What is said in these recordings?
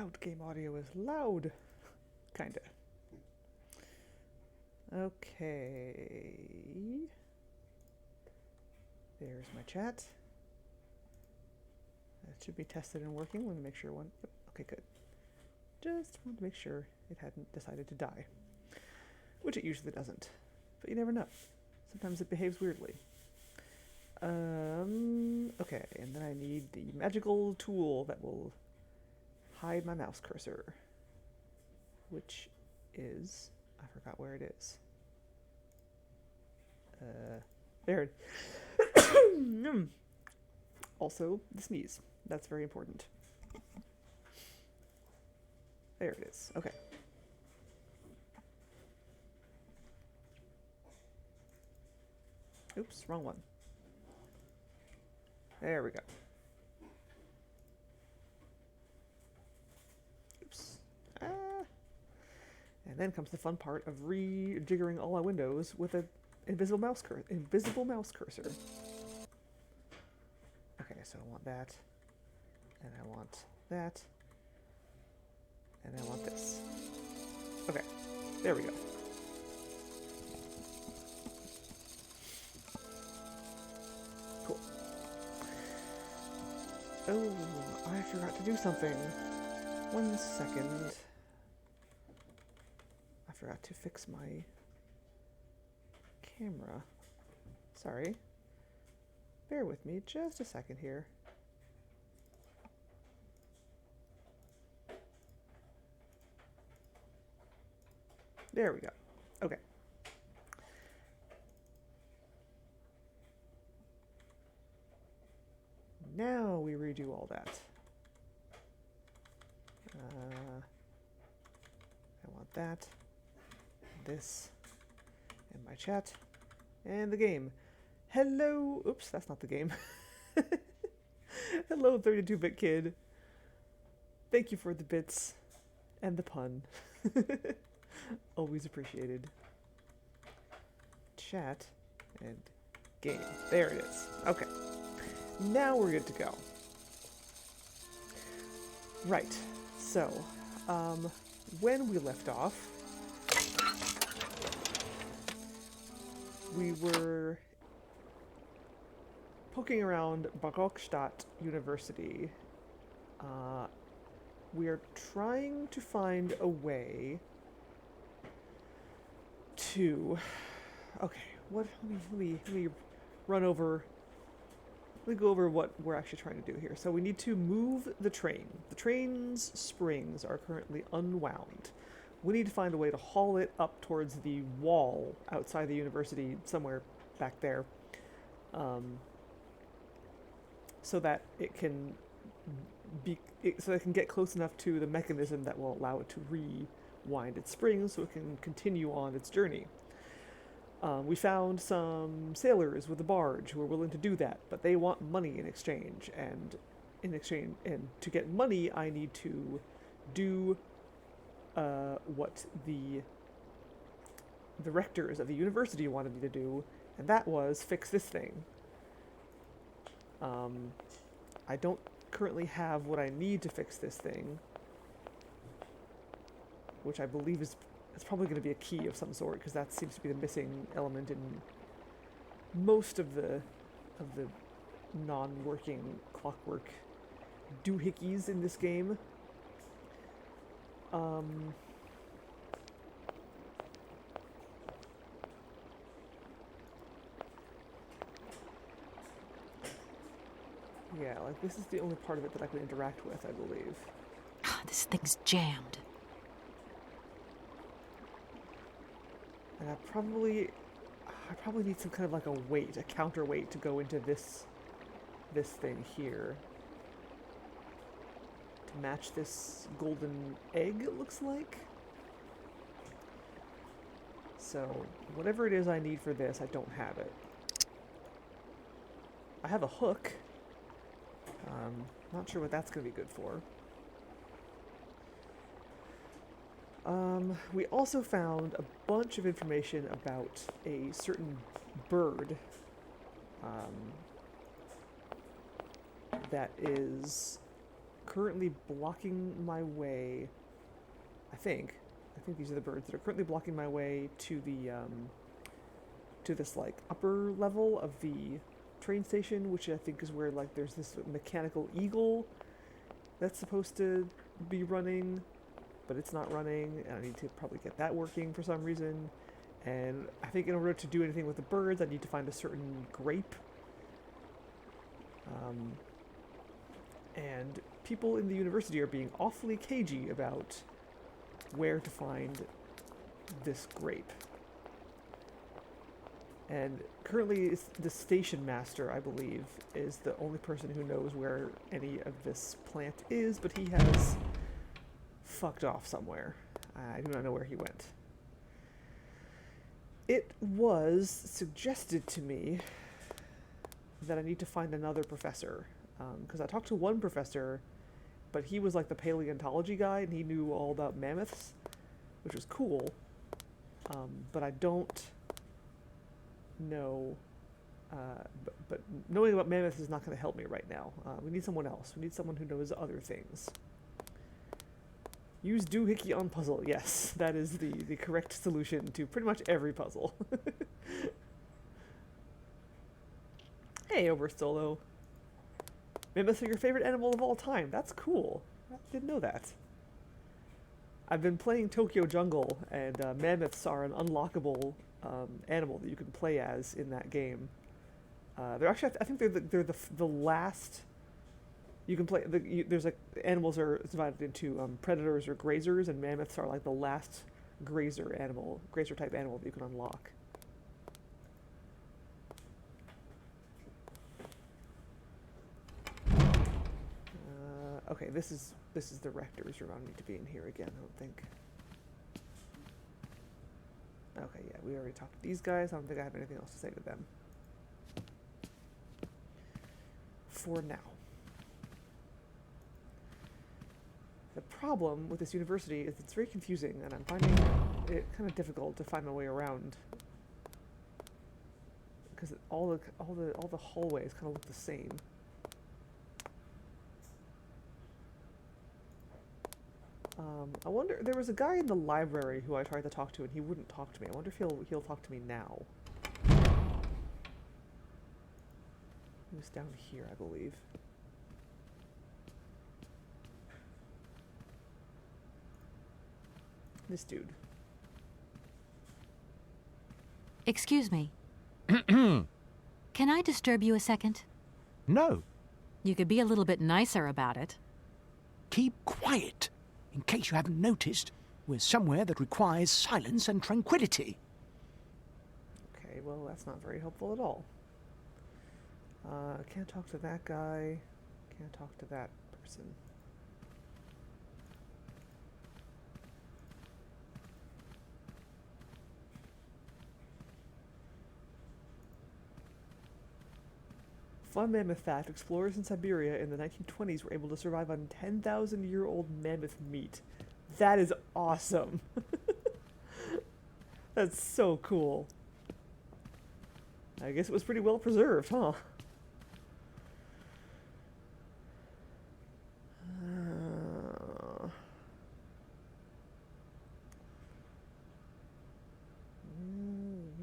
loud. Game audio is loud. Kinda. Okay. There's my chat. That should be tested and working. Let me make sure one. Yep. Okay, good. Just wanted to make sure it hadn't decided to die. Which it usually doesn't. But you never know. Sometimes it behaves weirdly. Okay, and then I need the magical tool that will hide my mouse cursor. Which is... I forgot where it is. There. Also, the sneeze. That's very important. There it is. Okay. Oops, wrong one. There we go. Oops. And then comes the fun part of rejiggering all my windows with an invisible mouse cursor. Okay, so I want that, and I want that, and I want this. Okay, there we go. Cool. Oh, I forgot to do something. 1 second. I forgot to fix my camera. Sorry. Bear with me just a second here. There we go. Okay. Now we redo all that. I want that, this, and my chat, and the game. Hello! Oops, that's not the game. Hello, 32-bit kid. Thank you for the bits and the pun. Always appreciated. Chat and game. There it is. Okay. Now we're good to go. Right. So, when we left off, we were poking around Barokstadt University. We are trying to find a way to... Okay, what? Let me run over... Let me go over what we're actually trying to do here. So we need to move the train. The train's springs are currently unwound. We need to find a way to haul it up towards the wall outside the university, somewhere back there, so that it can get close enough to the mechanism that will allow it to rewind its springs, so it can continue on its journey. We found some sailors with a barge who are willing to do that, but they want money in exchange, and to get money, I need to do what the rectors of the university wanted me to do, and that was fix this thing. I don't currently have what I need to fix this thing, which I believe is probably going to be a key of some sort, because that seems to be the missing element in most of the non-working clockwork doohickeys in this game. Yeah, like this is the only part of it that I can interact with, I believe. This thing's jammed. And I probably need some kind of like a counterweight to go into this thing here. To match this golden egg, it looks like. So, whatever it is I need for this, I don't have it. I have a hook. Not sure what that's going to be good for. We also found a bunch of information about a certain bird that is currently blocking my way. I think these are the birds that are currently blocking my way to the to this like upper level of the train station, which I think is where like there's this mechanical eagle that's supposed to be running, but it's not running, and I need to probably get that working for some reason. And I think in order to do anything with the birds, I need to find a certain grape. And people in the university are being awfully cagey about where to find this grape. And currently, it's the station master, I believe, is the only person who knows where any of this plant is, but he has fucked off somewhere. I do not know where he went. It was suggested to me that I need to find another professor, because I talked to one professor, but he was like the paleontology guy, and he knew all about mammoths, which was cool, but I don't know, but knowing about mammoths is not going to help me right now. We need someone else. We need someone who knows other things. Use doohickey on puzzle. Yes, that is the correct solution to pretty much every puzzle. Hey, over Solo. Mammoths are your favorite animal of all time. That's cool. I didn't know that. I've been playing Tokyo Jungle, and mammoths are an unlockable animal that you can play as in that game. They're actually, I think they're the last. You can play. There's like animals are divided into predators or grazers, and mammoths are like the last grazer type animal that you can unlock. Okay, this is the rector's room. I don't need to be in here again, I don't think. Okay, yeah, we already talked to these guys. I don't think I have anything else to say to them. For now. The problem with this university is it's very confusing, and I'm finding it kind of difficult to find my way around. Because all the hallways kind of look the same. I wonder, there was a guy in the library who I tried to talk to and he wouldn't talk to me. I wonder if he'll talk to me now. He was down here, I believe. This dude. Excuse me. Can I disturb you a second? No. You could be a little bit nicer about it. Keep quiet. In case you haven't noticed, we're somewhere that requires silence and tranquility. Okay, well, that's not very helpful at all. Can't talk to that guy. Can't talk to that person. Fun mammoth fact, explorers in Syberia in the 1920s were able to survive on 10,000-year-old mammoth meat. That is awesome. That's so cool. I guess it was pretty well preserved, huh?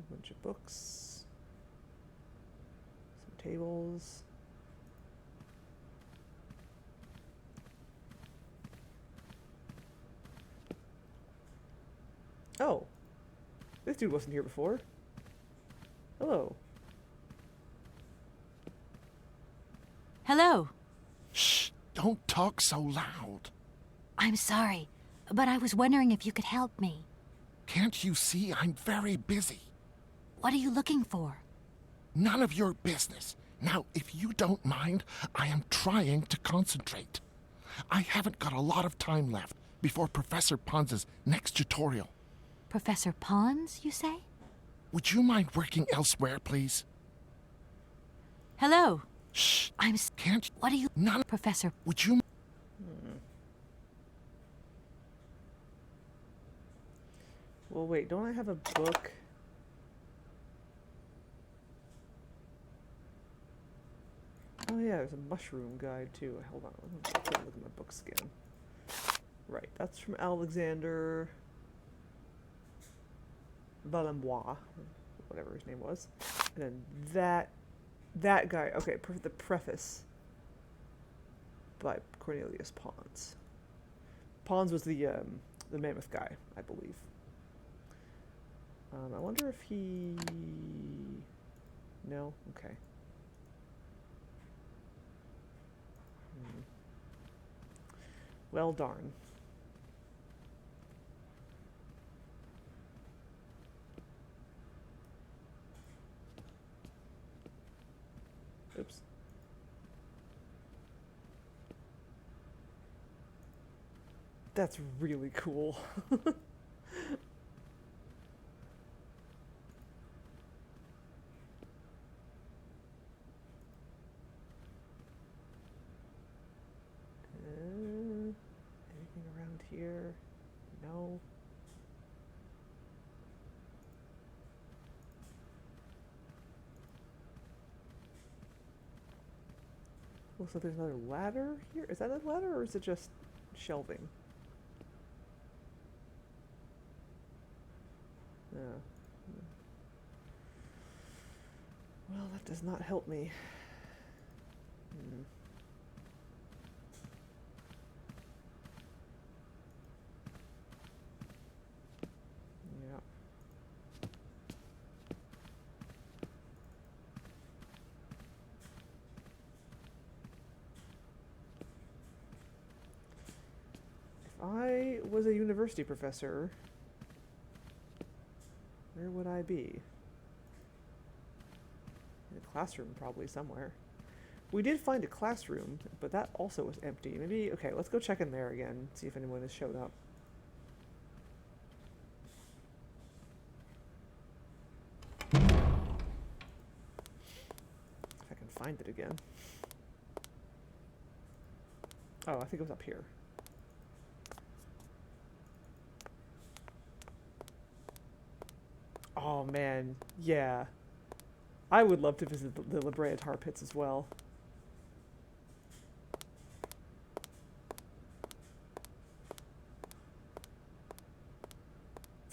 A bunch of books. Some tables. Oh. This dude wasn't here before. Hello. Hello. Shh! Don't talk so loud. I'm sorry, but I was wondering if you could help me. Can't you see I'm very busy? What are you looking for? None of your business. Now, if you don't mind, I am trying to concentrate. I haven't got a lot of time left before Professor Pons's next tutorial. Professor Pons, you say? Would you mind working elsewhere, please? Hello. Shh! Can't... What are you... None... Professor... Would you... Well, wait, don't I have a book? Oh yeah, yeah, there's a mushroom guide too. Hold on, let me take a look at my books again. Right, that's from Alexander Balambois, whatever his name was. And then that guy, okay, the preface by Cornelius Pons. Pons was the mammoth guy, I believe. I wonder if he... No? Okay. Well, darn. Oops. That's really cool. Anything around here? No. Looks like there's another ladder here. Is that a ladder or is it just shelving? Yeah. Well, that does not help me. Yeah. If I was a university professor, where would I be? In a classroom, probably somewhere. We did find a classroom, but that also was empty. Maybe, okay, let's go check in there again, see if anyone has showed up. If I can find it again. Oh, I think it was up here. Oh man, yeah. I would love to visit the La Brea tar pits as well.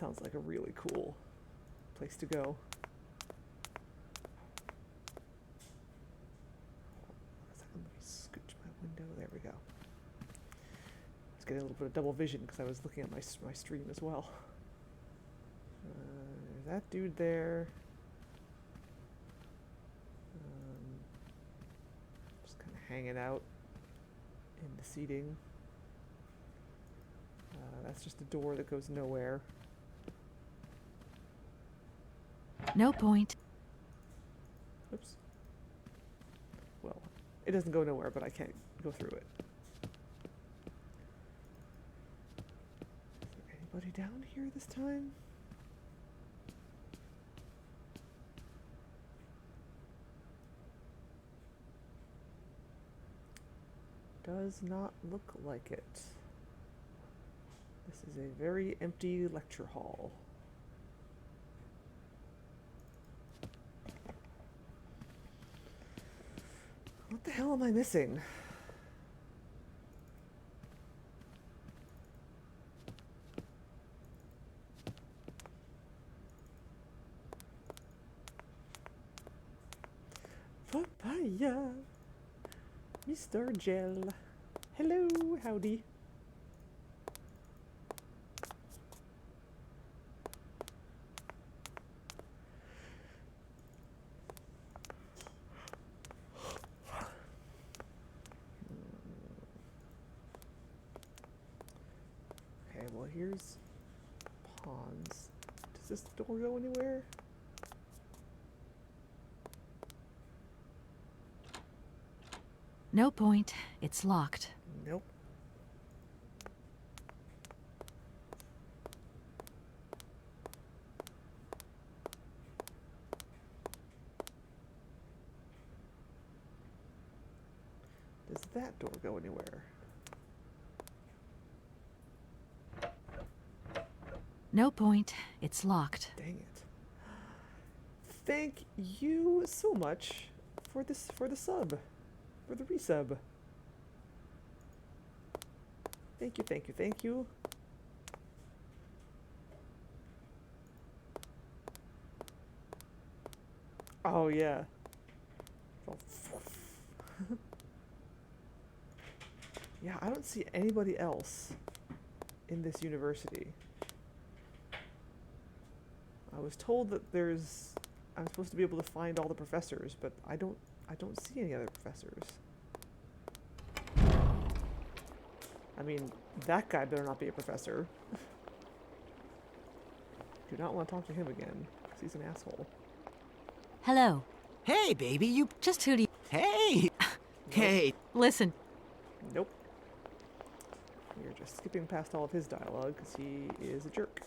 Sounds like a really cool place to go. Let me scooch my window. There we go. I was getting a little bit of double vision because I was looking at my stream as well. There's that dude there. Just kind of hanging out in the seating. That's just a door that goes nowhere. No point. Oops. Well, it doesn't go nowhere, but I can't go through it. Is there anybody down here this time? Does not look like it. This is a very empty lecture hall. What the hell am I missing? Papaya. Mr. Gel. Hello, howdy. Okay, well here's ponds. Does this door go anywhere? No point. It's locked. Nope. Does that door go anywhere? No point. It's locked. Dang it. Thank you so much for the sub. For the resub. Thank you, thank you, thank you. Oh, yeah. Yeah, I don't see anybody else in this university. I was told that I'm supposed to be able to find all the professors, but I don't see any other professors. I mean, that guy better not be a professor. Do not want to talk to him again, because he's an asshole. Hello. Hey, baby, you... Just who do you... Hey! Hey! Listen. Nope. We're just skipping past all of his dialogue, because he is a jerk.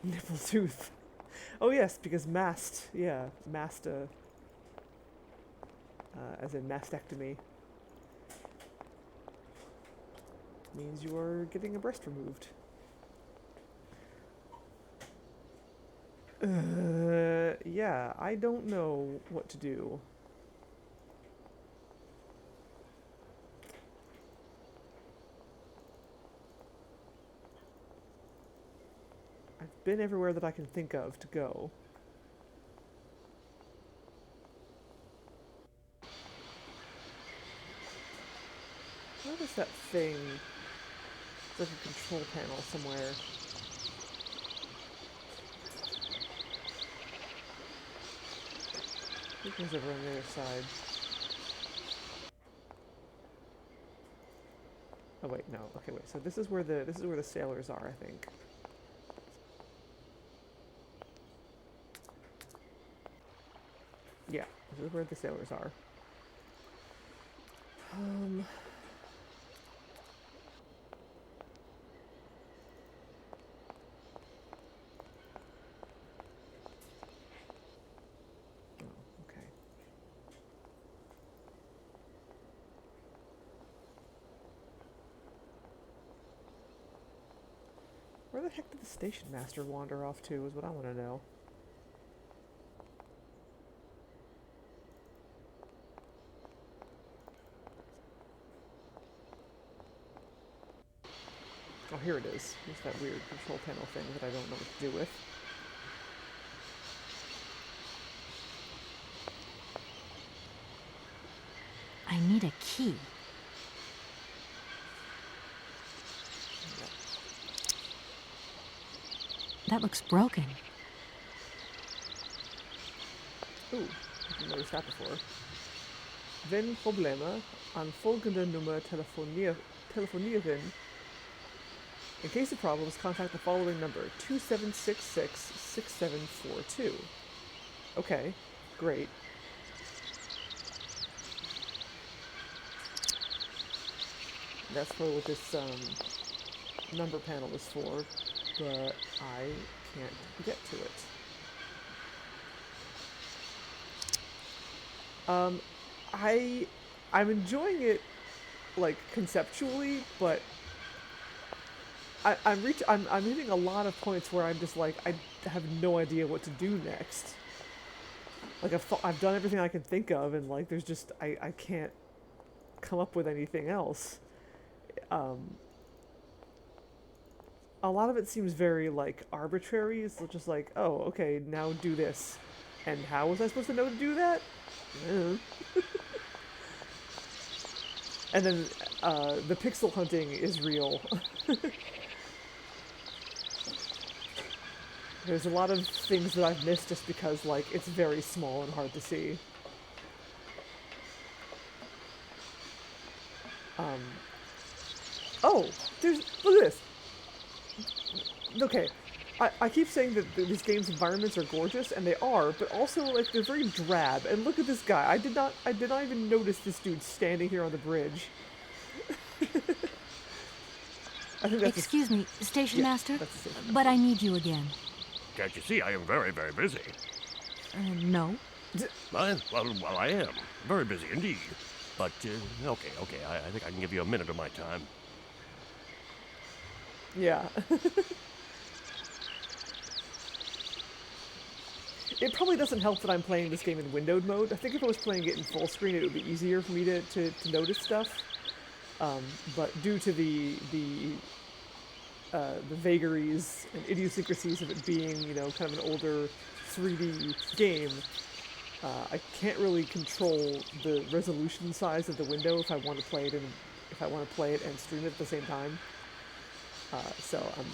Nipple tooth. Oh yes, because mast, yeah, mast, as in mastectomy, means you are getting a breast removed. Yeah, I don't know what to do. I've been everywhere that I can think of to go. What is that thing? It's like a control panel somewhere. I think it's over on the other side. Oh wait, no. Okay, wait. So this is where the sailors are, I think. Yeah, this is where the sailors are. Oh, okay. Where the heck did the station master wander off to, is what I want to know. Oh, here it is. It's that weird control panel thing that I don't know what to do with. I need a key. That looks broken. Ooh, I didn't notice that before. Wenn Probleme, an folgende Nummer telefonieren. In case of problems, contact the following number, 2766-6742. Okay, great. That's probably what this number panel is for, but I can't get to it. I'm enjoying it, like, conceptually, but I'm hitting a lot of points where I'm just like, I have no idea what to do next. Like, I've done everything I can think of, and like, there's just, I can't come up with anything else. A lot of it seems very, like, arbitrary. It's just like, oh, okay, now do this. And how was I supposed to know to do that? And then, the pixel hunting is real. There's a lot of things that I've missed just because, like, it's very small and hard to see. Oh, look at this. Okay, I keep saying that this game's environments are gorgeous, and they are, but also, like, they're very drab. And look at this guy. I did not even notice this dude standing here on the bridge. I think that's Excuse me, Station Master, that's the station but I need you again. Can't you see I am very, very busy? No. Well, I am. Very busy indeed. But, okay, I think I can give you a minute of my time. Yeah. It probably doesn't help that I'm playing this game in windowed mode. I think if I was playing it in full screen, it would be easier for me to notice stuff. But due to the vagaries and idiosyncrasies of it being, you know, kind of an older 3D game, I can't really control the resolution size of the window if I want to play it and stream it at the same time. So I'm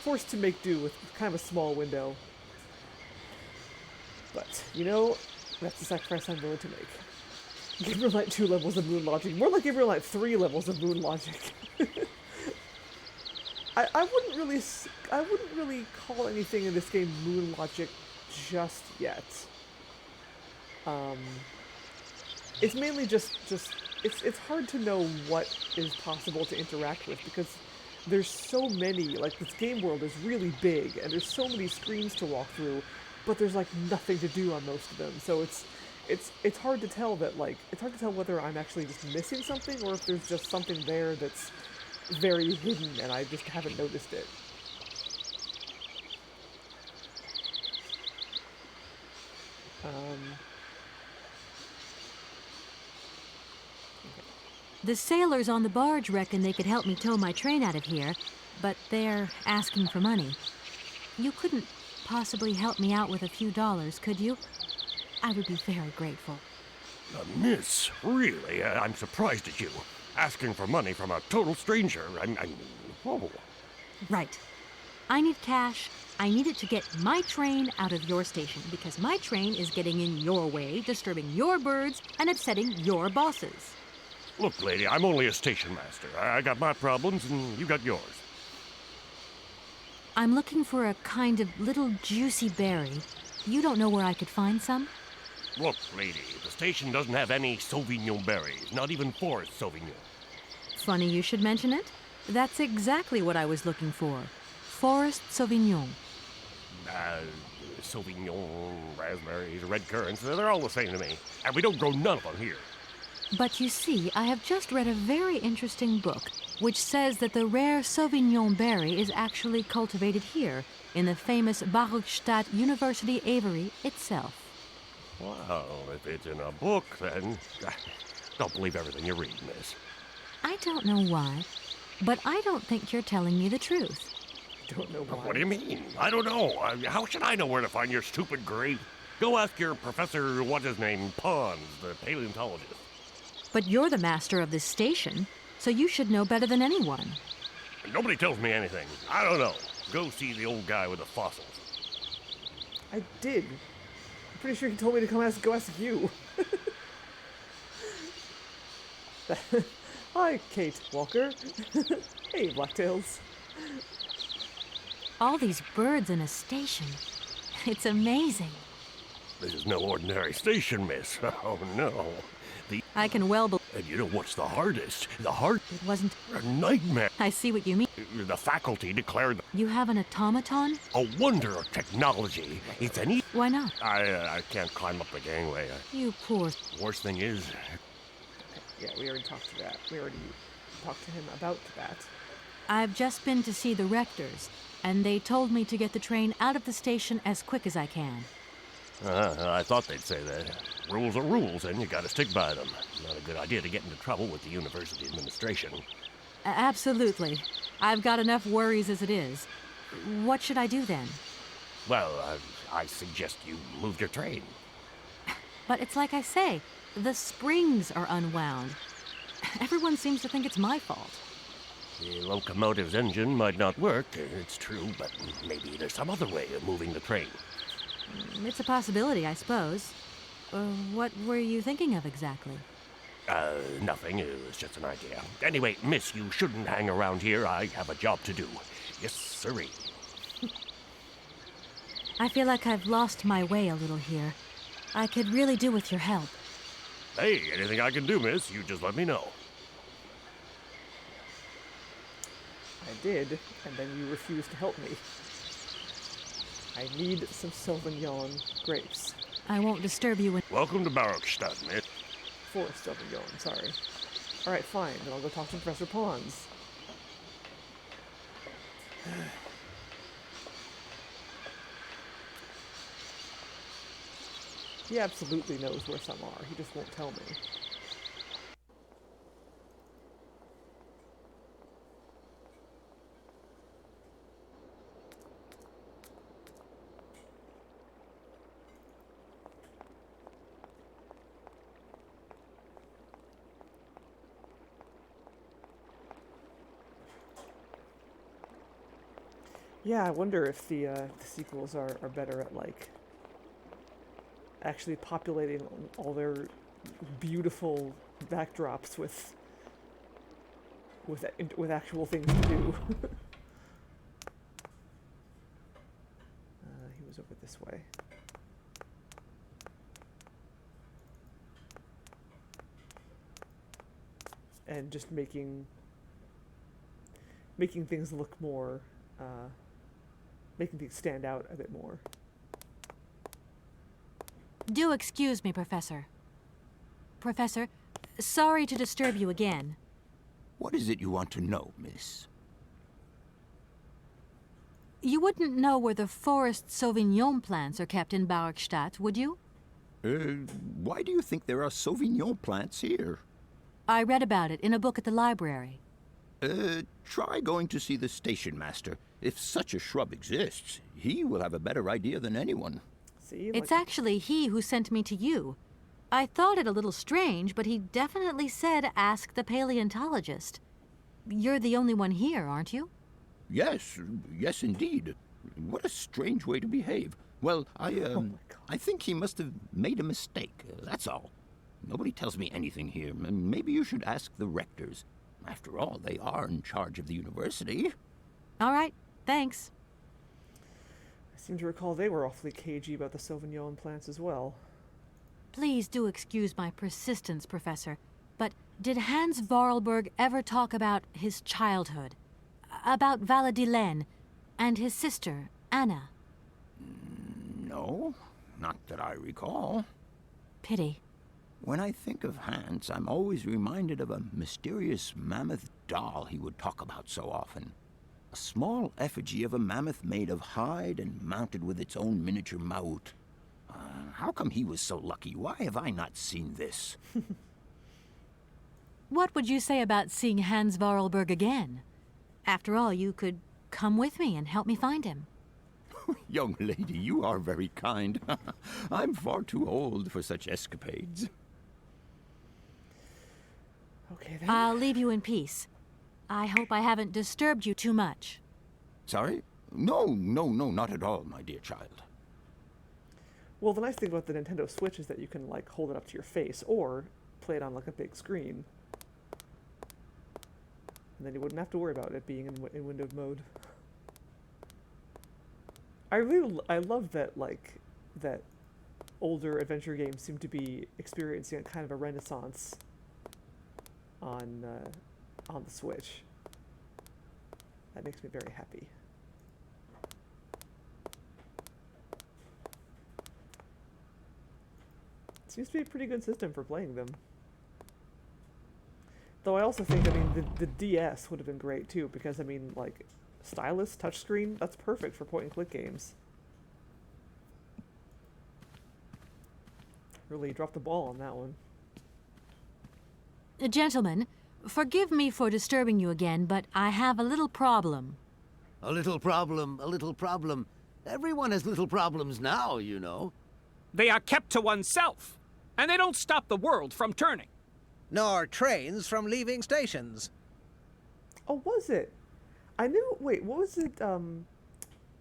forced to make do with kind of a small window. But, you know, that's the sacrifice I'm willing to make. Gabriel Knight 2 levels of moon logic. More like Gabriel Knight 3 levels of moon logic. I wouldn't really call anything in this game moon logic just yet. It's mainly just it's hard to know what is possible to interact with because there's so many, like this game world is really big and there's so many screens to walk through, but there's like nothing to do on most of them. So it's hard to tell whether I'm actually just missing something or if there's just something there that's very hidden and I just haven't noticed it. The sailors on the barge reckon they could help me tow my train out of here, but they're asking for money. You couldn't possibly help me out with a few dollars, could you? I would be very grateful. Miss, really, I'm surprised at you. Asking for money from a total stranger. I mean, whoa. Right. I need cash. I need it to get my train out of your station because my train is getting in your way, disturbing your birds, and upsetting your bosses. Look, lady, I'm only a station master. I got my problems and you got yours. I'm looking for a kind of little juicy berry. You don't know where I could find some? Look, lady, the station doesn't have any Sauvignon berries, not even Forest Sauvignon. Funny you should mention it. That's exactly what I was looking for. Forest Sauvignon. Sauvignon, raspberries, red currants, they're all the same to me. And we don't grow none of them here. But you see, I have just read a very interesting book which says that the rare Sauvignon berry is actually cultivated here in the famous Barokstadt University aviary itself. Well, if it's in a book, then don't believe everything you read, miss. I don't know why, but I don't think you're telling me the truth. Don't know why. What do you mean? I don't know. How should I know where to find your stupid grape? Go ask your professor, what's his name, Pons, the paleontologist. But you're the master of this station, so you should know better than anyone. Nobody tells me anything. I don't know. Go see the old guy with the fossils. I did. I'm pretty sure he told me to go ask you. Hi, Kate Walker. Hey, Blacktails. All these birds in a station. It's amazing. This is no ordinary station, miss. Oh, no. I can well believe And you know what's the hardest? it wasn't. A nightmare. I see what you mean. The faculty declared You have an automaton? a wonder of technology. It's any... Why not? I can't climb up the gangway. You poor... Worst thing is, Yeah, we already talked to that. We already talked to him about that. I've just been to see the rectors, and they told me to get the train out of the station as quick as I can. I thought they'd say that. Rules are rules, and you gotta stick by them. Not a good idea to get into trouble with the university administration. Absolutely. I've got enough worries as it is. What should I do then? Well, I suggest you move your train. But it's like I say, the springs are unwound. Everyone seems to think it's my fault. The locomotive's engine might not work, it's true, but maybe there's some other way of moving the train. It's a possibility, I suppose. What were you thinking of exactly? Nothing. It was just an idea. Anyway, miss, you shouldn't hang around here. I have a job to do. Yes, sirree. I feel like I've lost my way a little here. I could really do with your help. Hey, anything I can do, miss, you just let me know. I did, and then you refused to help me. I need some Sauvignon grapes. I won't disturb you when... Welcome to Barokstadt, miss. Forest Sauvignon, sorry. Alright, fine, then I'll go talk to Professor Pons. He absolutely knows where some are. He just won't tell me. Yeah, I wonder if the sequels are better at, like, actually populating all their beautiful backdrops with actual things to do. He was over this way. And just making things look more, making things stand out a bit more. Do excuse me, Professor. Professor, sorry to disturb you again. What is it you want to know, miss? You wouldn't know where the forest Sauvignon plants are kept in Barkstadt, would you? Why do you think there are Sauvignon plants here? I read about it in a book at the library. Try going to see the station master. If such a shrub exists, he will have a better idea than anyone. See, It's actually he who sent me to you. I thought it a little strange, but he definitely said ask the paleontologist. You're the only one here, aren't you? Yes, yes indeed. What a strange way to behave. Well, Oh my God. I think he must have made a mistake, that's all. Nobody tells me anything here. Maybe you should ask the rectors. After all, they are in charge of the university. All right, thanks. I seem to recall they were awfully cagey about the Sauvignon plants as well. Please do excuse my persistence, Professor, but did Hans Vorarlberg ever talk about his childhood? About Valadilene and his sister, Anna? No, not that I recall. Pity. When I think of Hans, I'm always reminded of a mysterious mammoth doll he would talk about so often. A small effigy of a mammoth made of hide and mounted with its own miniature maut. How come he was so lucky? Why have I not seen this? What would you say about seeing Hans Vorarlberg again? After all, you could come with me and help me find him. Young lady, you are very kind. I'm far too old for such escapades. Okay then. I'll leave you in peace. I hope I haven't disturbed you too much. Sorry? No, not at all, my dear child. Well, the nice thing about the Nintendo Switch is that you can, like, hold it up to your face or play it on, like, a big screen. And then you wouldn't have to worry about it being in windowed mode. I love that, like, that older adventure games seem to be experiencing a kind of a renaissance on the Switch. That makes me very happy. Seems to be a pretty good system for playing them. Though I also think, I mean, the DS would have been great too, because, I mean, like, stylus, touchscreen, that's perfect for point-and-click games. Really dropped the ball on that one. Gentlemen, forgive me for disturbing you again, but I have a little problem. A little problem, a little problem. Everyone has little problems now, you know. They are kept to oneself, and they don't stop the world from turning. Nor trains from leaving stations. Oh, was it? I knew. Wait, what was it?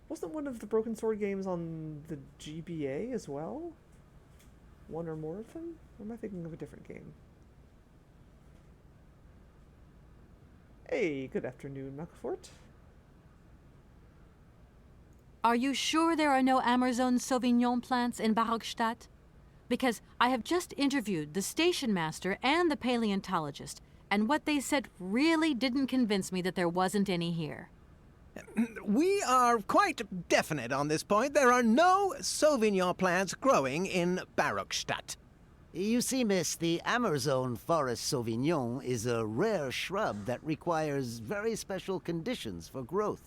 Wasn't one of the Broken Sword games on the GBA as well? One or more of them? Or am I thinking of a different game? Hey, good afternoon, Macfort. Are you sure there are no Amazon Sauvignon plants in Barkstadt? Because I have just interviewed the station master and the paleontologist, and what they said really didn't convince me that there wasn't any here. We are quite definite on this point. There are no Sauvignon plants growing in Barkstadt. You see, miss, the Amazon forest Sauvignon is a rare shrub that requires very special conditions for growth.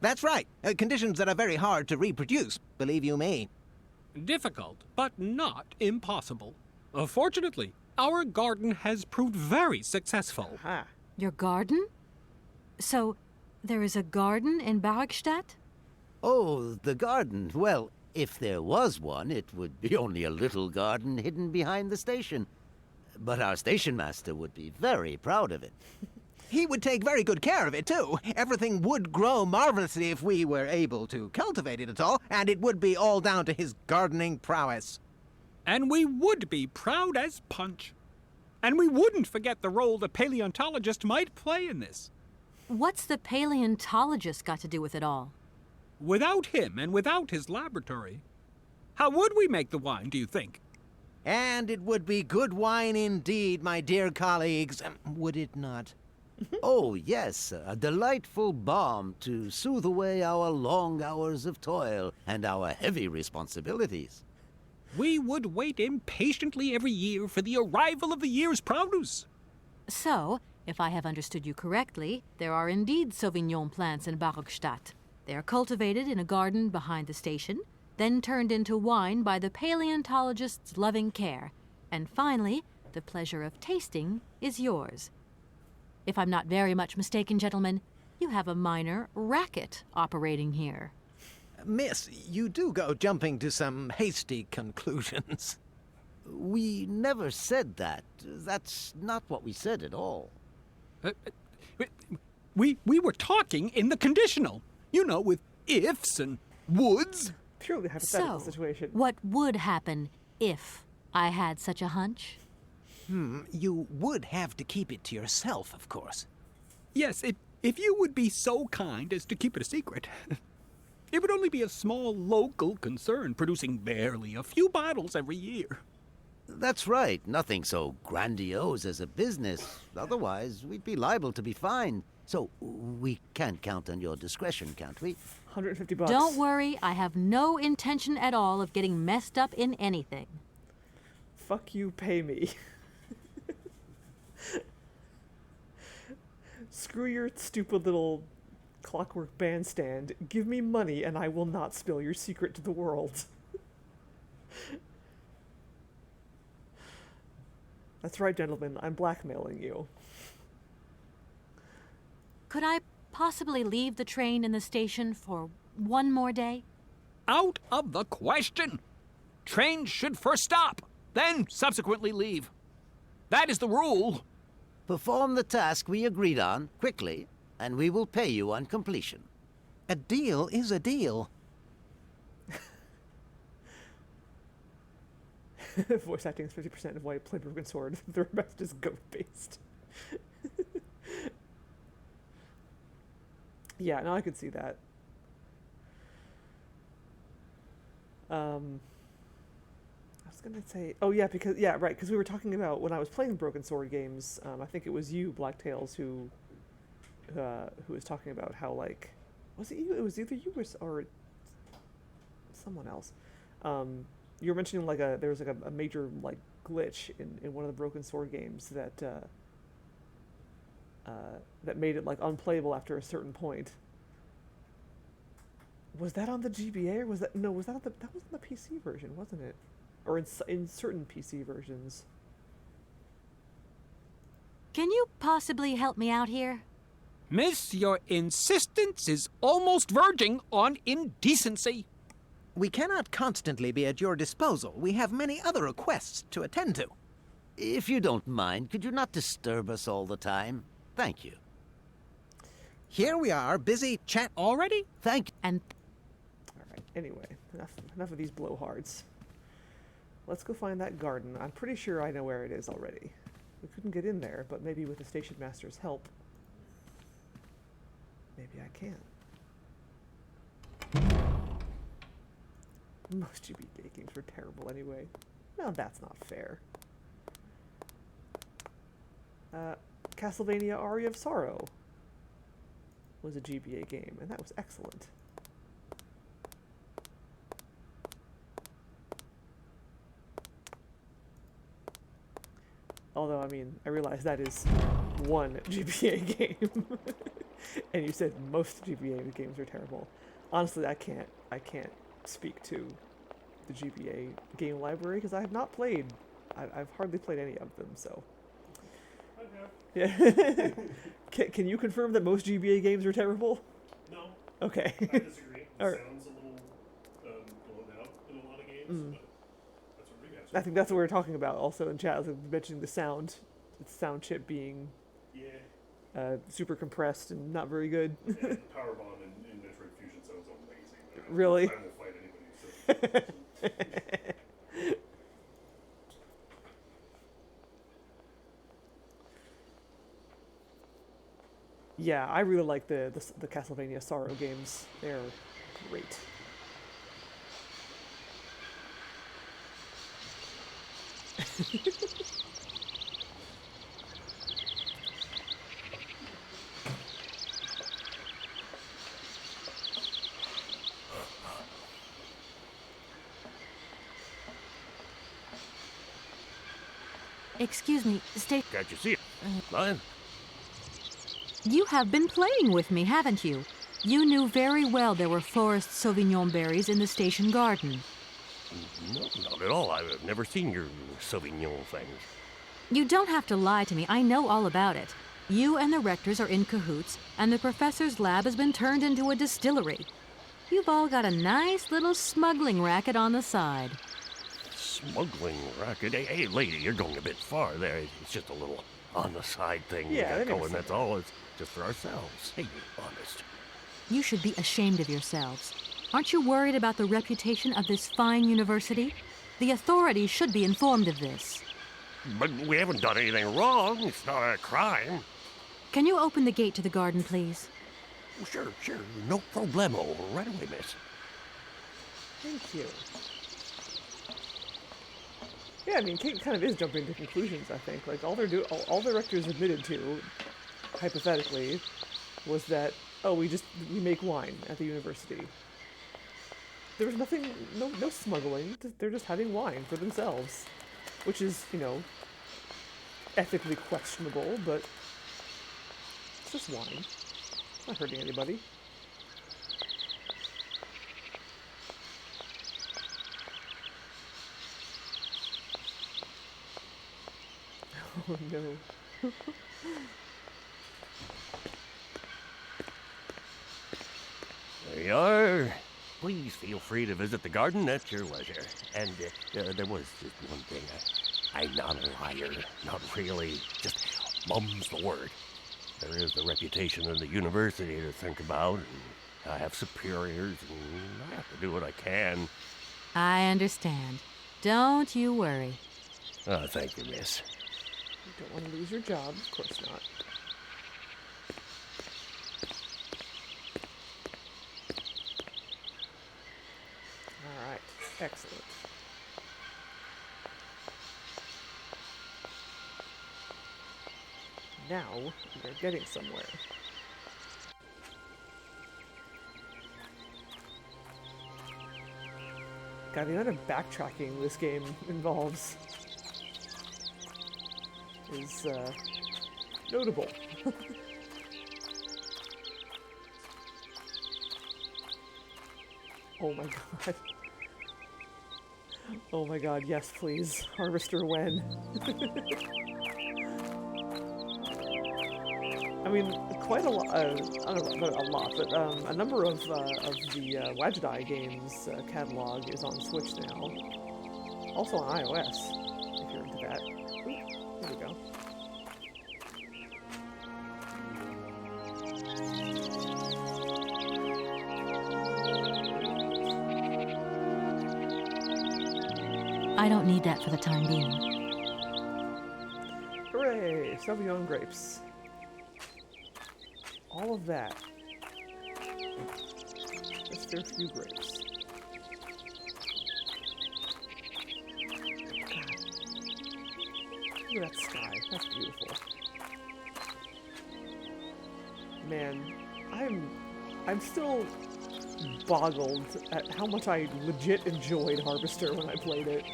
That's right. Conditions that are very hard to reproduce, believe you me. Difficult, but not impossible. Fortunately, our garden has proved very successful. Ha. Your garden? So, there is a garden in Barrickstadt? Oh, the garden. Well, if there was one, it would be only a little garden hidden behind the station. But our station master would be very proud of it. He would take very good care of it, too. Everything would grow marvelously if we were able to cultivate it at all, and it would be all down to his gardening prowess. And we would be proud as punch. And we wouldn't forget the role the paleontologist might play in this. What's the paleontologist got to do with it all? Without him and without his laboratory, how would we make the wine, do you think? And it would be good wine indeed, my dear colleagues, would it not? Oh, yes, a delightful balm to soothe away our long hours of toil and our heavy responsibilities. We would wait impatiently every year for the arrival of the year's produce. So, if I have understood you correctly, there are indeed Sauvignon plants in Barrickstadt. They are cultivated in a garden behind the station, then turned into wine by the paleontologist's loving care, and finally, the pleasure of tasting is yours. If I'm not very much mistaken, gentlemen, you have a minor racket operating here. Miss, you do go jumping to some hasty conclusions. We never said that. That's not what we said at all. We were talking in the conditional, you know, with ifs and woulds. Purely hypothetical So, situation. what would happen if I had such a hunch? You would have to keep it to yourself, of course. Yes, if you would be so kind as to keep it a secret. It would only be a small local concern producing barely a few bottles every year. That's right. Nothing so grandiose as a business. Otherwise, we'd be liable to be fined. So we can't count on your discretion, can't we? $150. Don't worry, I have no intention at all of getting messed up in anything. Fuck you, pay me. Screw your stupid little clockwork bandstand. Give me money and I will not spill your secret to the world. That's right, gentlemen. I'm blackmailing you. Could I possibly leave the train in the station for one more day? Out of the question. Trains should first stop, then subsequently leave. That is the rule. Perform the task we agreed on, quickly, and we will pay you on completion. A deal is a deal. Voice acting is 50% of why I play Broken Sword. The rest is goat-based. Yeah, no, I could see that. I was gonna say, oh yeah, because we were talking about when I was playing Broken Sword games. I think it was you, Blacktails, who was talking about how, like, was it you? It was either you or someone else. You were mentioning like there was like a major like glitch in one of the Broken Sword games that that made it like unplayable after a certain point. Was that on the GBA or was that on the that was on the PC version, wasn't it? Or in certain PC versions. Can you possibly help me out here? Miss, your insistence is almost verging on indecency. We cannot constantly be at your disposal. We have many other requests to attend to. If you don't mind, could you not disturb us all the time? Thank you. Here we are, busy chat Already? Thank you. And Alright, anyway, enough of these blowhards. Let's go find that garden. I'm pretty sure I know where it is already. We couldn't get in there, but maybe with the station master's help, maybe I can. Most GBA games were terrible anyway. No, that's not fair. Castlevania Aria of Sorrow was a GBA game, and that was excellent. Although, I mean, I realize that is one GBA game. And you said most GBA games are terrible. Honestly, I can't speak to the the GBA game library because I have not played. I've hardly played any of them, so. Yeah. Can you confirm that most GBA games are terrible? No. Okay. I disagree. It All right. sounds a little blown out in a lot of games, Mm. but that's what remaps I think that's what we were talking about also in chat, like mentioning the sound chip being super compressed and not very good. Yeah, the power bomb in Metroid Fusion sounds amazing. Really? I won't fight anybody. So. Yeah, I really like the Castlevania Sorrow games. They're great. Excuse me, Can't you see it? Lion? You have been playing with me, haven't you? You knew very well there were forest Sauvignon berries in the station garden. No, not at all. I've never seen your Sauvignon things. You don't have to lie to me. I know all about it. You and the rectors are in cahoots, and the professor's lab has been turned into a distillery. You've all got a nice little smuggling racket on the side. Smuggling racket? Hey, lady, you're going a bit far there. It's just a little on the side thing Yeah, we that got makes going. sense. That's all. It's just for ourselves. Hey, honest. You should be ashamed of yourselves. Aren't you worried about the reputation of this fine university? The authorities should be informed of this. But we haven't done anything wrong. It's not a crime. Can you open the gate to the garden, please? Sure. No problemo. Right away, miss. Thank you. Yeah, I mean, Kate kind of is jumping to conclusions, I think. Like, all the rectors admitted to, hypothetically, was that, oh, we make wine at the university. There was nothing, no smuggling. They're just having wine for themselves. Which is, ethically questionable, but it's just wine. Not hurting anybody. Oh no. There you are. Please feel free to visit the garden at your leisure. And there was just one thing. I'm not a liar. Not really. Just mum's the word. There is the reputation of the university to think about, and I have superiors, and I have to do what I can. I understand. Don't you worry. Thank you, miss. You don't want to lose your job, of course not. Alright, excellent. Now, we are getting somewhere. God, the amount of backtracking this game involves is notable. Oh my god. Oh my god, yes please. Harvester when? I mean, quite a lot, I don't know, not a lot, but a number of the Wajidai games catalog is on Switch now. Also on iOS, if you're into that. Ooh, there we go. I don't need that for the time being. Hooray! Sauvignon grapes. All of that. Just for a few grapes. God. Look at that sky. That's beautiful. Man, I'm still boggled at how much I legit enjoyed Harvester when I played it.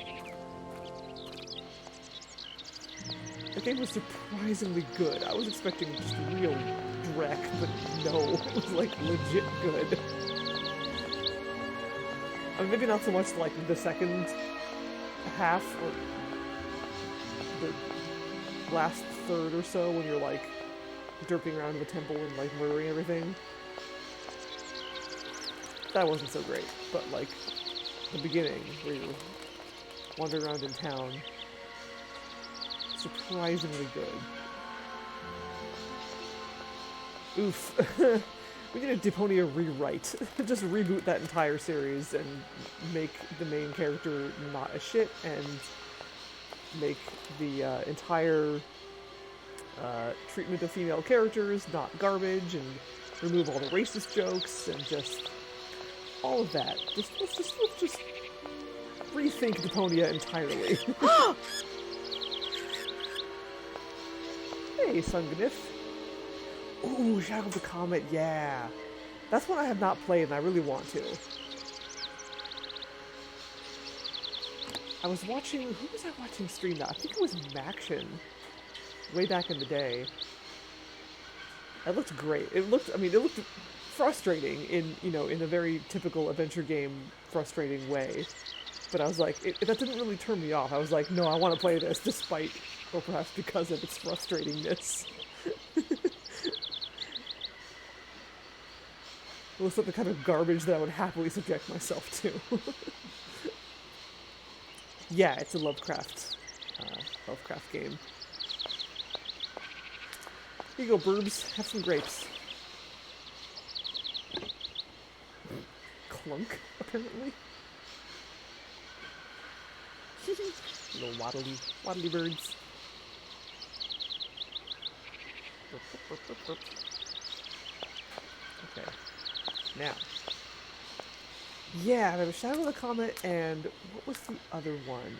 The game was surprisingly good. I was expecting just real dreck, but no, it was like legit good. maybe not so much like the second half or the last third or so when you're like derping around the temple and like murdering everything. That wasn't so great, but like the beginning where you wander around in town, surprisingly good. Oof. We need a Deponia rewrite. Just reboot that entire series and make the main character not a shit and make the entire treatment of female characters not garbage and remove all the racist jokes and just all of that. Let's just rethink Deponia entirely. Hey, Sungnif. Ooh, Shadow of the Comet, yeah. That's one I have not played and I really want to. I was watching, who was I watching stream that? I think it was Maction, way back in the day. It looked great. It looked frustrating in, you know, in a very typical adventure game frustrating way. But I was like, that didn't really turn me off. I was like, no, I want to play this despite, or perhaps because of its frustratingness. It looks like the kind of garbage that I would happily subject myself to. Yeah, it's a Lovecraft game. Here you go, burbs. Have some grapes. Clunk, apparently. Little waddly birds. Burp, burp, burp, burp. Okay. Now. Yeah, there was Shadow of the Comet, and what was the other one?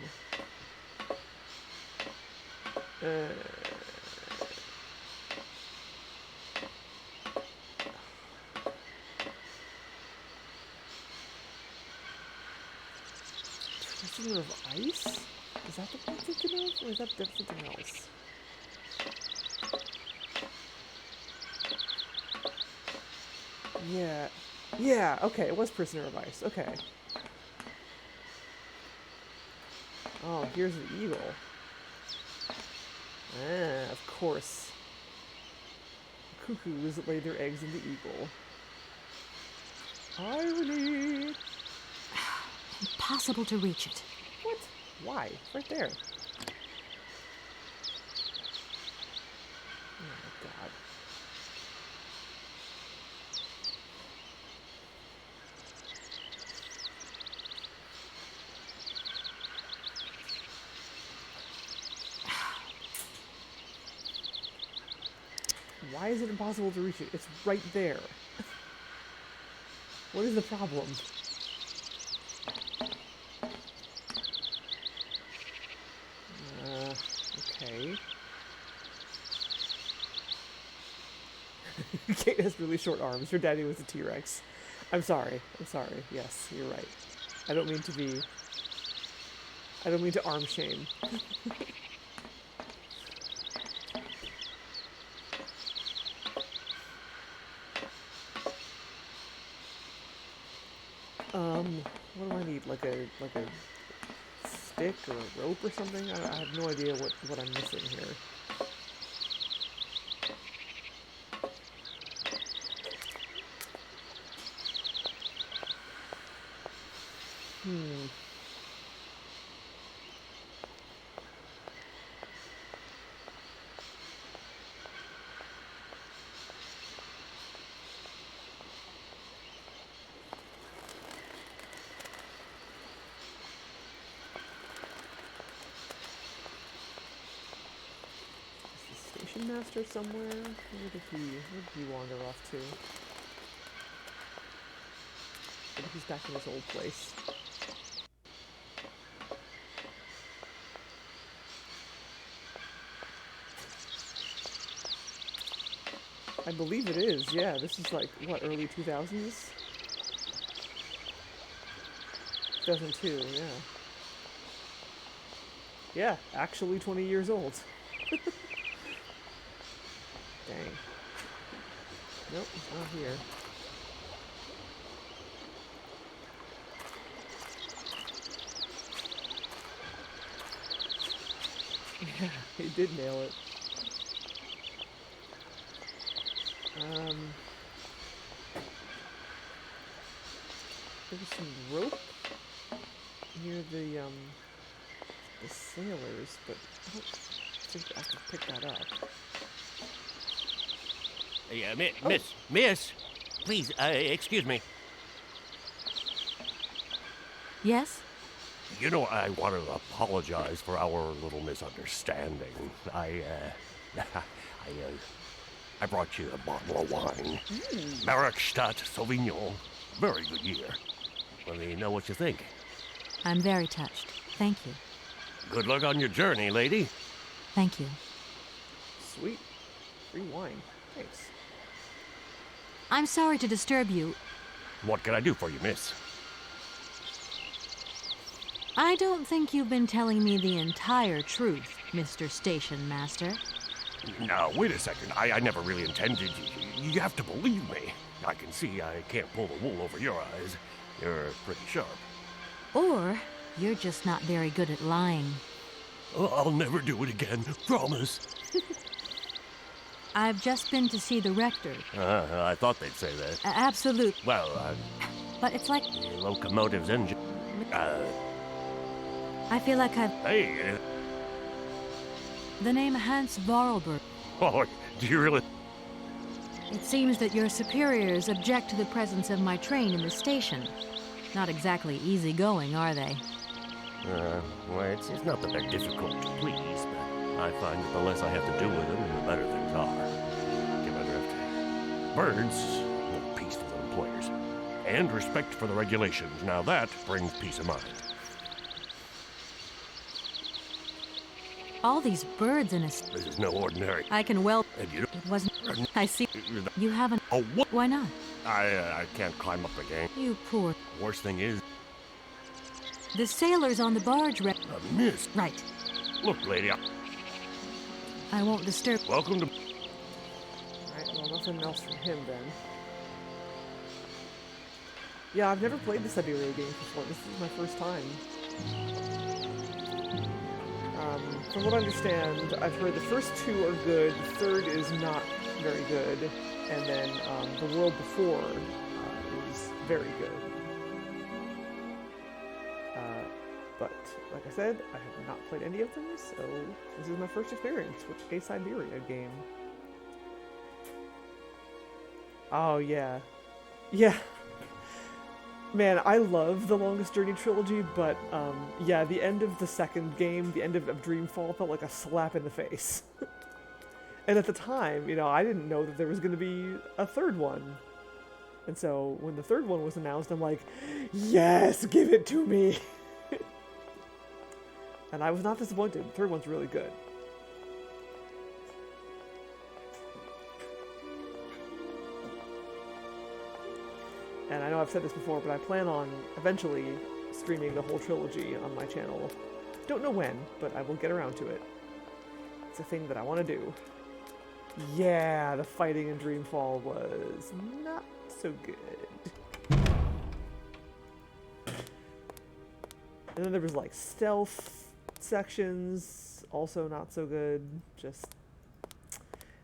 Prisoner of Ice? Is that the one I'm thinking of, or is that something else? Yeah. Yeah, okay, it was Prisoner of Ice. Okay. Oh, here's the eagle. Ah, of course. Cuckoos lay their eggs in the eagle. Irony! Impossible to reach it. What? Why? It's right there. Oh my god. Why is it impossible to reach it? It's right there. What is the problem? Okay. Kate has really short arms. Her daddy was a T-Rex. I'm sorry. I'm sorry. Yes, you're right. I don't mean to arm shame. What do I need? Like a stick or a rope or something? I have no idea what I'm missing here. Master somewhere? Where did he wander off to? Maybe he's back in his old place. I believe it is, yeah. This is like, what, early 2000s? 2002, yeah. Yeah, actually 20 years old. Dang. Nope, it's not here. He did nail it. There was some rope near the sailors, but I don't think I can pick that up. Yeah, miss, please, excuse me. Yes? You know, I want to apologize for our little misunderstanding. I brought you a bottle of wine. Markstadt Sauvignon. Very good year. Let me know what you think. I'm very touched. Thank you. Good luck on your journey, lady. Thank you. Sweet. Free wine. Thanks. I'm sorry to disturb you. What can I do for you, miss? I don't think you've been telling me the entire truth, Mr. Station Master. Now, wait a second. I never really intended you. You have to believe me. I can see I can't pull the wool over your eyes. You're pretty sharp. Or you're just not very good at lying. I'll never do it again. Promise. I've just been to see the rector. I thought they'd say that. Absolute. Well, But it's like the locomotive's engine. I feel like I've... Hey. The name Hans Vorarlberg. Oh, do you really? It seems that your superiors object to the presence of my train in the station. Not exactly easygoing, are they? Well, it's not that they're difficult to please, but I find that the less I have to do with them, the better things are. Get my drift? Birds want peaceful employers, and respect for the regulations. Now that brings peace of mind. All these birds in a... This is no ordinary. I can well... And you It wasn't... I see. You haven't... Oh, what? Why not? I can't climb up again. You poor... Worst thing is, The sailors on the barge wreck... I missed. Right. Look, lady, I won't disturb... welcome to... Alright, well, nothing else from him then. Yeah, I've never played the Syberia game before. This is my first time. From what I understand, I've heard the first two are good, the third is not very good, and then the world before is very good. But, like I said, I have not played any of them, so this is my first experience with a Syberia game. Oh, yeah. Yeah. Man, I love the Longest Journey trilogy, but, yeah, the end of the second game, the end of Dreamfall, felt like a slap in the face. And at the time, you know, I didn't know that there was going to be a third one. And so, when the third one was announced, I'm like, yes, give it to me! And I was not disappointed. The third one's really good. And I know I've said this before, but I plan on eventually streaming the whole trilogy on my channel. Don't know when, but I will get around to it. It's a thing that I want to do. Yeah, the fighting in Dreamfall was not so good. And then there was like stealth sections, also not so good. Just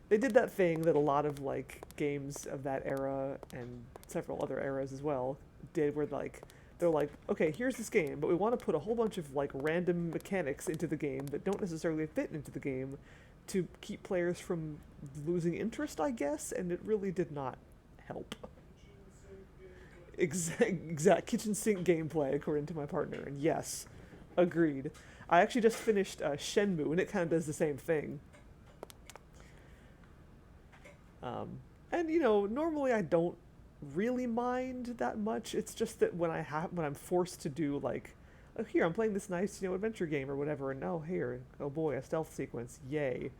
they did that thing that a lot of like games of that era and several other eras as well did, where like they're like, okay, here's this game, but we want to put a whole bunch of like random mechanics into the game that don't necessarily fit into the game to keep players from losing interest, I guess, and it really did not help. Exact kitchen sink gameplay, according to my partner, and yes, agreed. I actually just finished Shenmue, and it kind of does the same thing. And you know, normally I don't really mind that much. It's just that when I'm forced to do like, oh here I'm playing this nice, you know, adventure game or whatever, and oh here, oh boy, a stealth sequence, yay,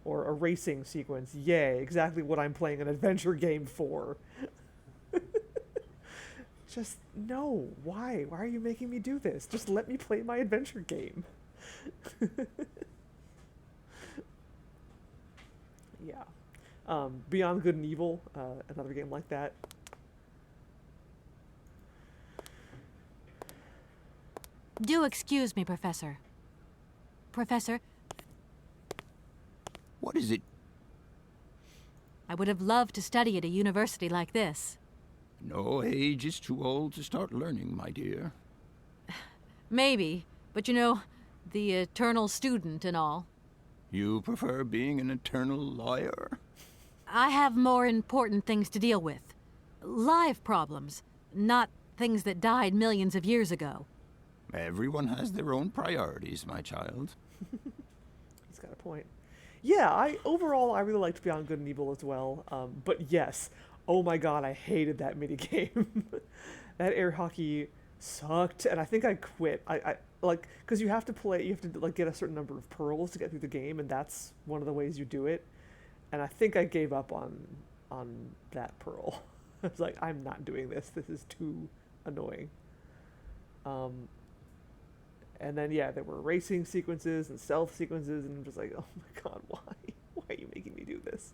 or a racing sequence, yay, exactly what I'm playing an adventure game for. Just no, why are you making me do this? Just let me play my adventure game. Yeah. Beyond Good and Evil, another game like that. Do excuse me, Professor. Professor, What is it? I would have loved to study at a university like this. No age is too old to start learning, my dear. Maybe, but you know, the eternal student and all. You prefer being an eternal lawyer? I have more important things to deal with. Live problems, not things that died millions of years ago. Everyone has their own priorities, my child. He's got a point. Yeah, overall I really liked Beyond Good and Evil as well. But yes, oh my god, I hated that minigame. That air hockey sucked, and I think I quit. I like, because you have to like get a certain number of pearls to get through the game, and that's one of the ways you do it. And I think I gave up on that pearl. I was like, I'm not doing this. This is too annoying. And then, yeah, there were racing sequences and stealth sequences, and I'm just like, oh my god, why? Why are you making me do this?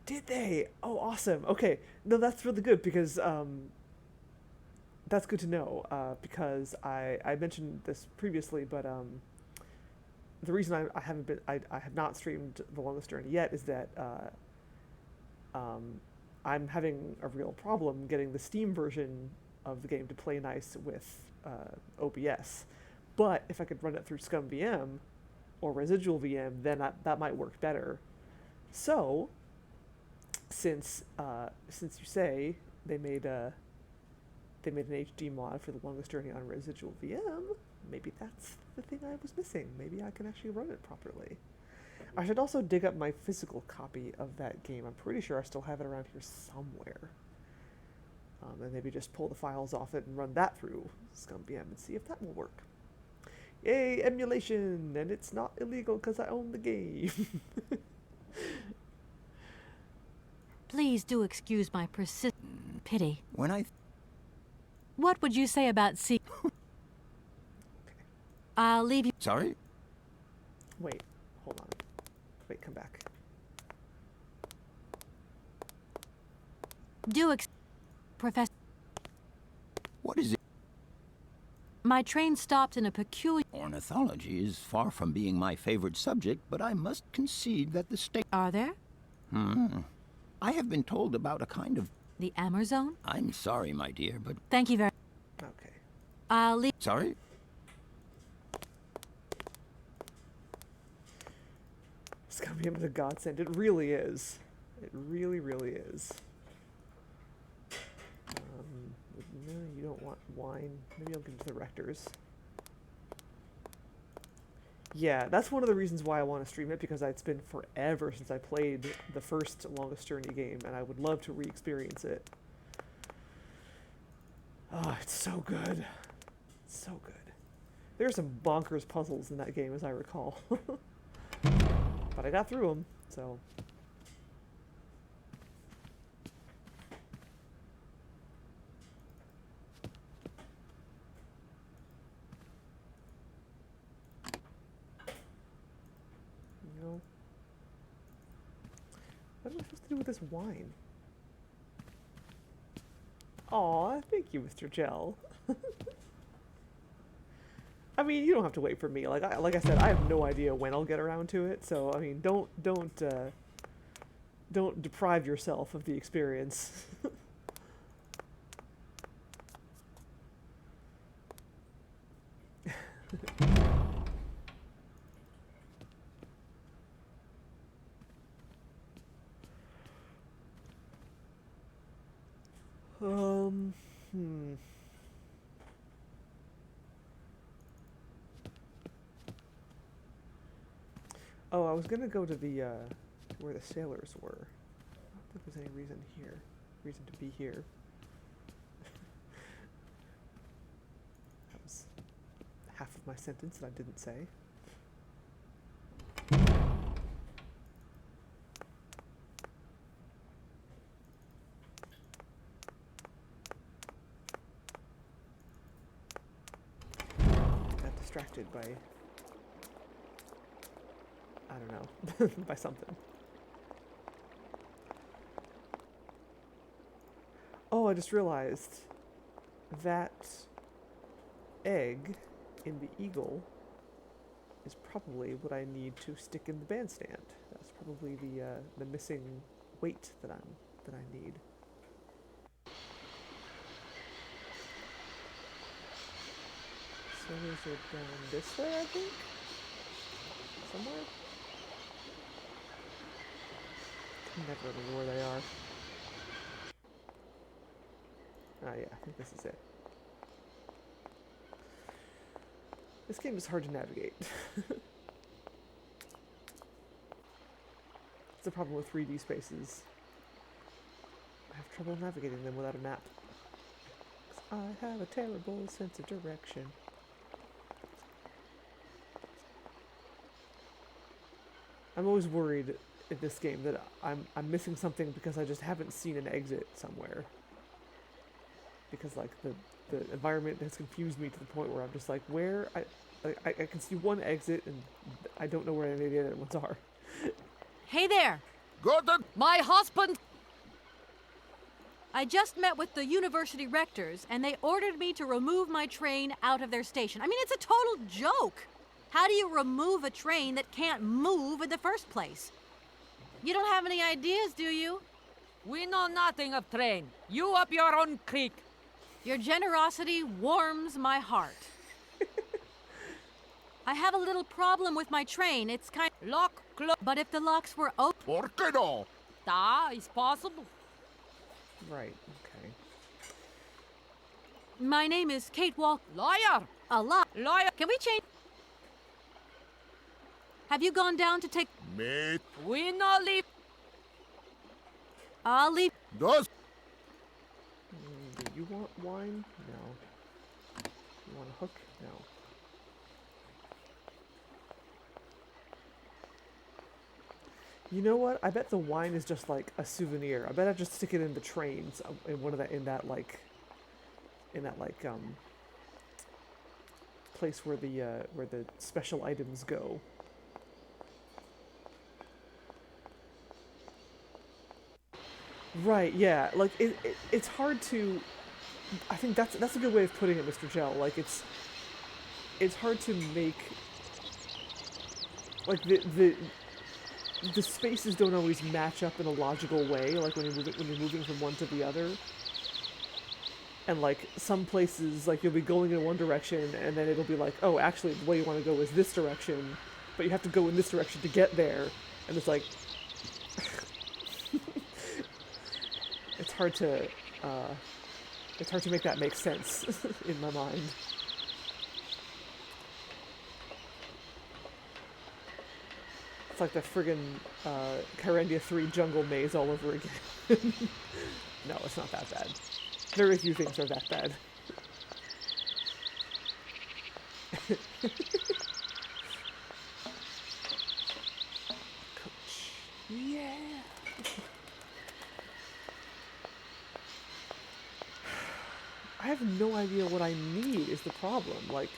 Did they? Oh, awesome. Okay. No, that's really good, because that's good to know, because I mentioned this previously, but the reason I have not streamed The Longest Journey yet is that I'm having a real problem getting the Steam version of the game to play nice with OBS. But if I could run it through ScumVM or Residual VM, then that might work better. So, since you say they made an HD mod for The Longest Journey on Residual VM, maybe that's the thing I was missing. Maybe I can actually run it properly. I should also dig up my physical copy of that game. I'm pretty sure I still have it around here somewhere. And maybe just pull the files off it and run that through ScumVM and see if that will work. Yay, emulation! And it's not illegal because I own the game. Please do excuse my persistent pity. When I... What would you say about I'll leave you... Sorry? Wait, hold on. Wait, come back. Professor... What is it? My train stopped in a peculiar... Ornithology is far from being my favorite subject, but I must concede that the state... Are there? I have been told about a kind of... The Amazon? I'm sorry, my dear, but... Thank you very... Okay. I'll leave... Sorry? ScumVM is a godsend. It really is. It really, really is. No, you don't want wine. Maybe I'll give it to the rectors. Yeah, that's one of the reasons why I want to stream it, because it's been forever since I played the first Longest Journey game, and I would love to re-experience it. Oh, it's so good. It's so good. There are some bonkers puzzles in that game, as I recall. But I got through them, so... What am I supposed to do with this wine? Aw, thank you, Mr. Gel. I mean, you don't have to wait for me. Like I said, I have no idea when I'll get around to it. So I mean, don't deprive yourself of the experience. Oh, I was gonna go to the, where the sailors were. I don't think there's any reason to be here. That was half of my sentence that I didn't say. Got distracted by, I don't know, by something. Oh, I just realized that egg in the eagle is probably what I need to stick in the bandstand. That's probably the missing weight that I need. Sailors are down this way, I think? Somewhere? I never remember where they are. Ah, yeah, I think this is it. This game is hard to navigate. It's the problem with 3D spaces. I have trouble navigating them without a map. 'Cause I have a terrible sense of direction. I'm always worried in this game that I'm missing something because I just haven't seen an exit somewhere. Because like the environment has confused me to the point where I'm just like, where I can see one exit and I don't know where any of the other ones are. Hey there! Gordon! My husband! I just met with the university rectors, and they ordered me to remove my train out of their station. I mean, it's a total joke! How do you remove a train that can't move in the first place? You don't have any ideas, do you? We know nothing of train. You up your own creek. Your generosity warms my heart. I have a little problem with my train. It's kind of Lock, close. but if the locks were open... ¿Por qué no? Da is possible. Right, okay. My name is Kate Walk... Lawyer! A lot. Lawyer! Can we change... Have you gone down to take... Me We no leave. I'll leave... dos. Do you want wine? No. You want a hook? No. You know what? I bet the wine is just like a souvenir. I bet I just stick it in the trains in one of that place where the special items go. Right, yeah. Like it's hard to I think that's a good way of putting it, Mr. Gel. Like it's hard to make like the spaces don't always match up in a logical way, like when you're moving from one to the other. And like some places, like you'll be going in one direction, and then it'll be like, oh, actually, the way you want to go is this direction, but you have to go in this direction to get there, and it's like, it's hard to make that make sense in my mind. It's like the friggin' Kyrandia 3 jungle maze all over again. No, it's not that bad. Very few things are that bad. Coach. Yeah! I have no idea what I need is the problem. Like,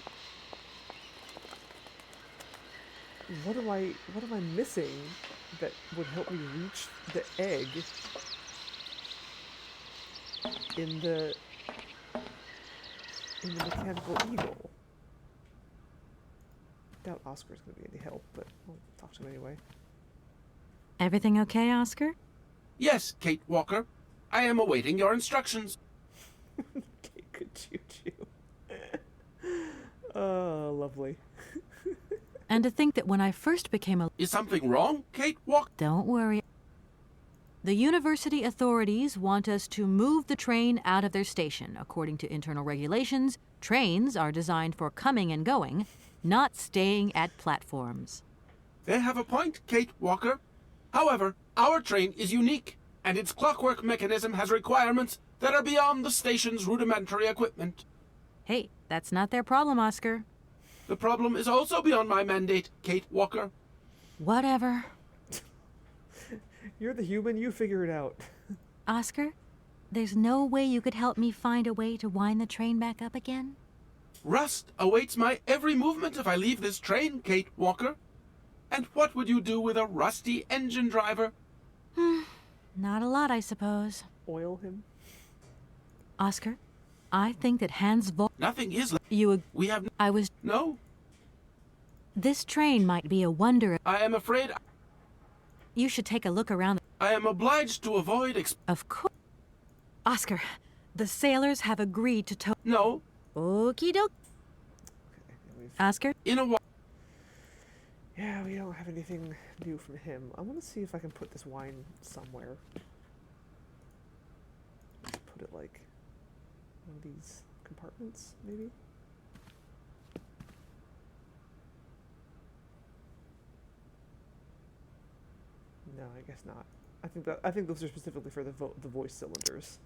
what am I missing that would help me reach the egg in the mechanical eagle? I doubt Oscar's gonna be any help, but I'll talk to him anyway. Everything okay, Oscar? Yes, Kate Walker. I am awaiting your instructions. Okay, good choo-choo. Oh, lovely. And to think that when I first became a... Is something wrong, Kate Walker? Don't worry. The university authorities want us to move the train out of their station. According to internal regulations, trains are designed for coming and going, not staying at platforms. They have a point, Kate Walker. However, our train is unique, and its clockwork mechanism has requirements that are beyond the station's rudimentary equipment. Hey, that's not their problem, Oscar. The problem is also beyond my mandate, Kate Walker. Whatever. You're the human, you figure it out. Oscar, there's no way you could help me find a way to wind the train back up again? Rust awaits my every movement if I leave this train, Kate Walker. And what would you do with a rusty engine driver? Not a lot, I suppose. Oil him? Oscar, I think that Hans Vol... Nothing is left. You... We have... I was... No. This train might be a wonder. I am afraid You should take a look around. I am obliged to avoid Of course. Oscar, the sailors have agreed to tow. No, Okie doke. Oscar? in a while. Yeah, we don't have anything new from him. I want to see if I can put this wine somewhere. Let's put it like one of these compartments, maybe. No, I guess not. I think those are specifically for the voice cylinders.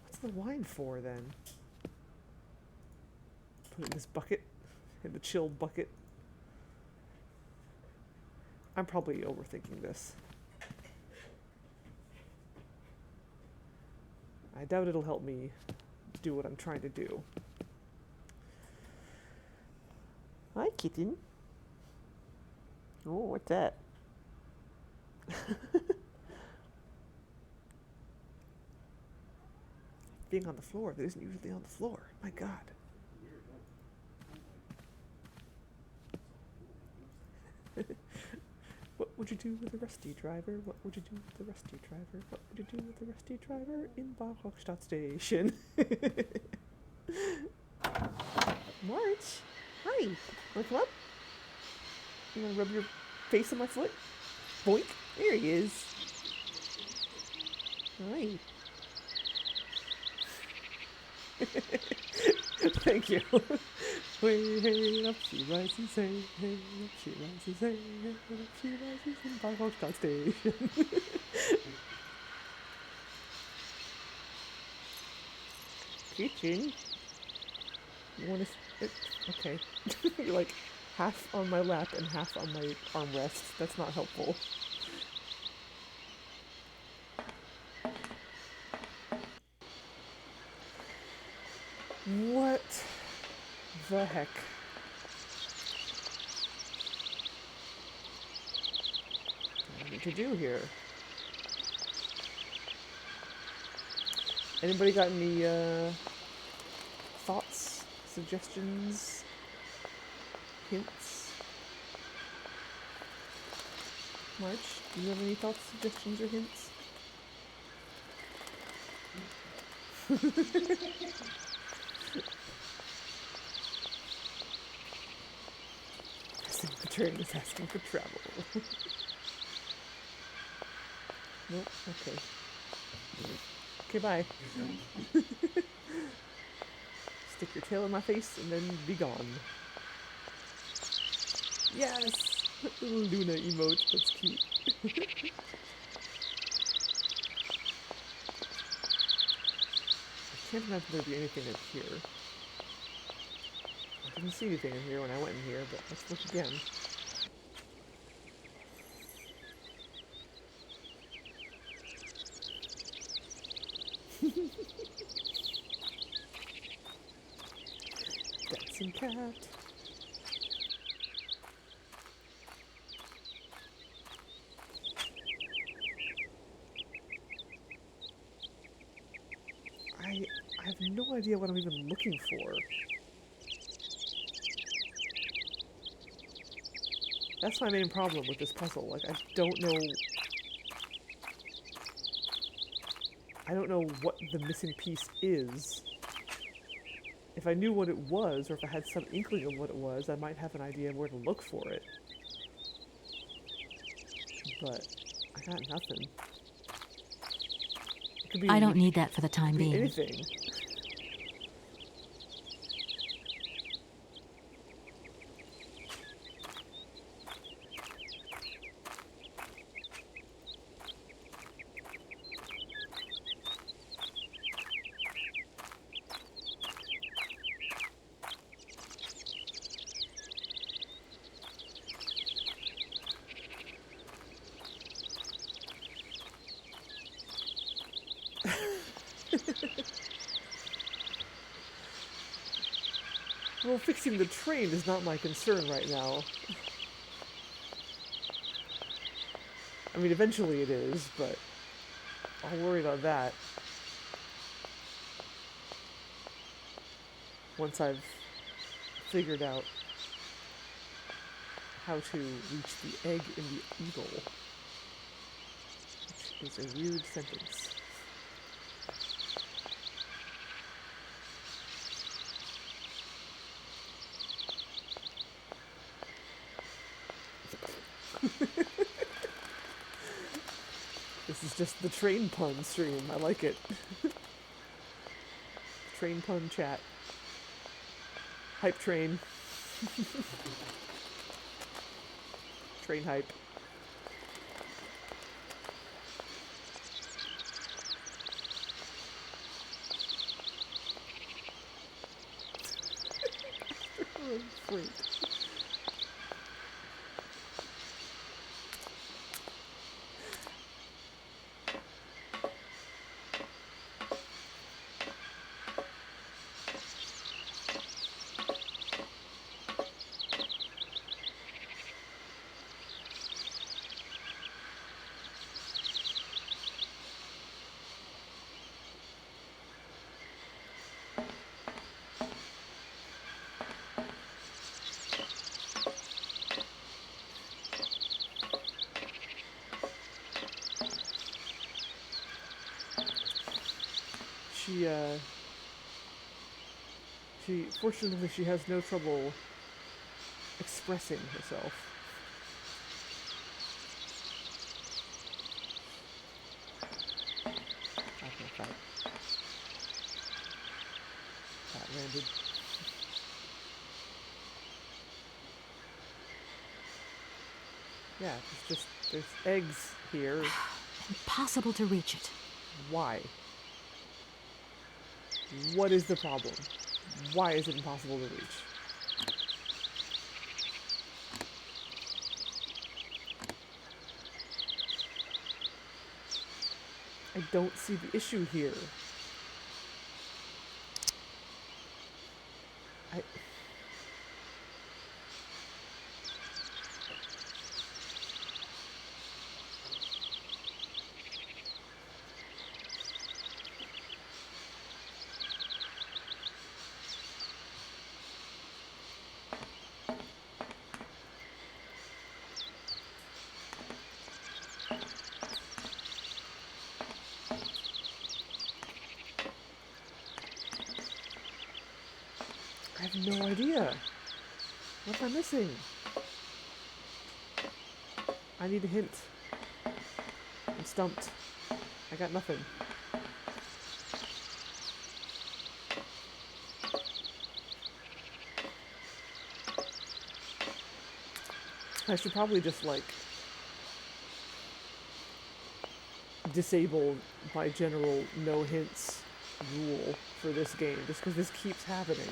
What's the wine for then? Put it in this bucket, in the chilled bucket. I'm probably overthinking this. I doubt it'll help me do what I'm trying to do. Hi, kitten. Oh, what's that? Being on the floor that isn't usually on the floor. My God. What would you do with a rusty driver? What would you do with a rusty driver? What would you do with a rusty driver in Bachhochstadt Station? March? Hi. Wanna come up? You wanna rub your face on my foot? Boink. There he is. Hi. Thank you. Way, hey, up she rises, hey, up she rises, hey, up she rises in Bachhochstadt Station. Kitchen. You wanna okay. You're like half on my lap and half on my armrest. That's not helpful. What the heck? What do I need to do here? Anybody got any thoughts, suggestions, hints? March, do you have any thoughts, suggestions, or hints? The train is asking for travel. Nope, okay. Okay, bye. Stick your tail in my face and then be gone. Yes! Little Luna emote, that's cute. I can't imagine there'd be anything in here. I didn't see anything in here when I went in here, but let's look again. Dancing cat. I have no idea what I'm even looking for. That's my main problem with this puzzle. Like, I don't know what the missing piece is. If I knew what it was, or if I had some inkling of what it was, I might have an idea of where to look for it. But I got nothing. It could be I don't need that for the time being. anything. Well, fixing the train is not my concern right now. I mean, eventually it is, but I'll worry about that. once I've figured out how to reach the egg in the eagle, which is a weird sentence. This is just the train pun stream. I like it. Train pun chat. Hype train. Train hype. Freak. Fortunately, she has no trouble expressing herself. That landed. Yeah, there's eggs here. Impossible to reach it. Why? What is the problem? Why is it impossible to reach? I don't see the issue here. I have no idea. What am I missing? I need a hint. I'm stumped. I got nothing. I should probably just, like, disable my general no hints rule for this game, just because this keeps happening.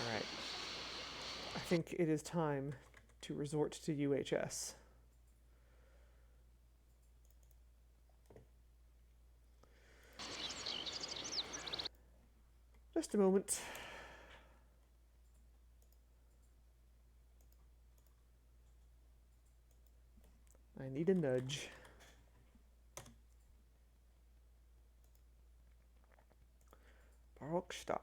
Alright. I think it is time to resort to UHS. Just a moment. I need a nudge. Barkstadt.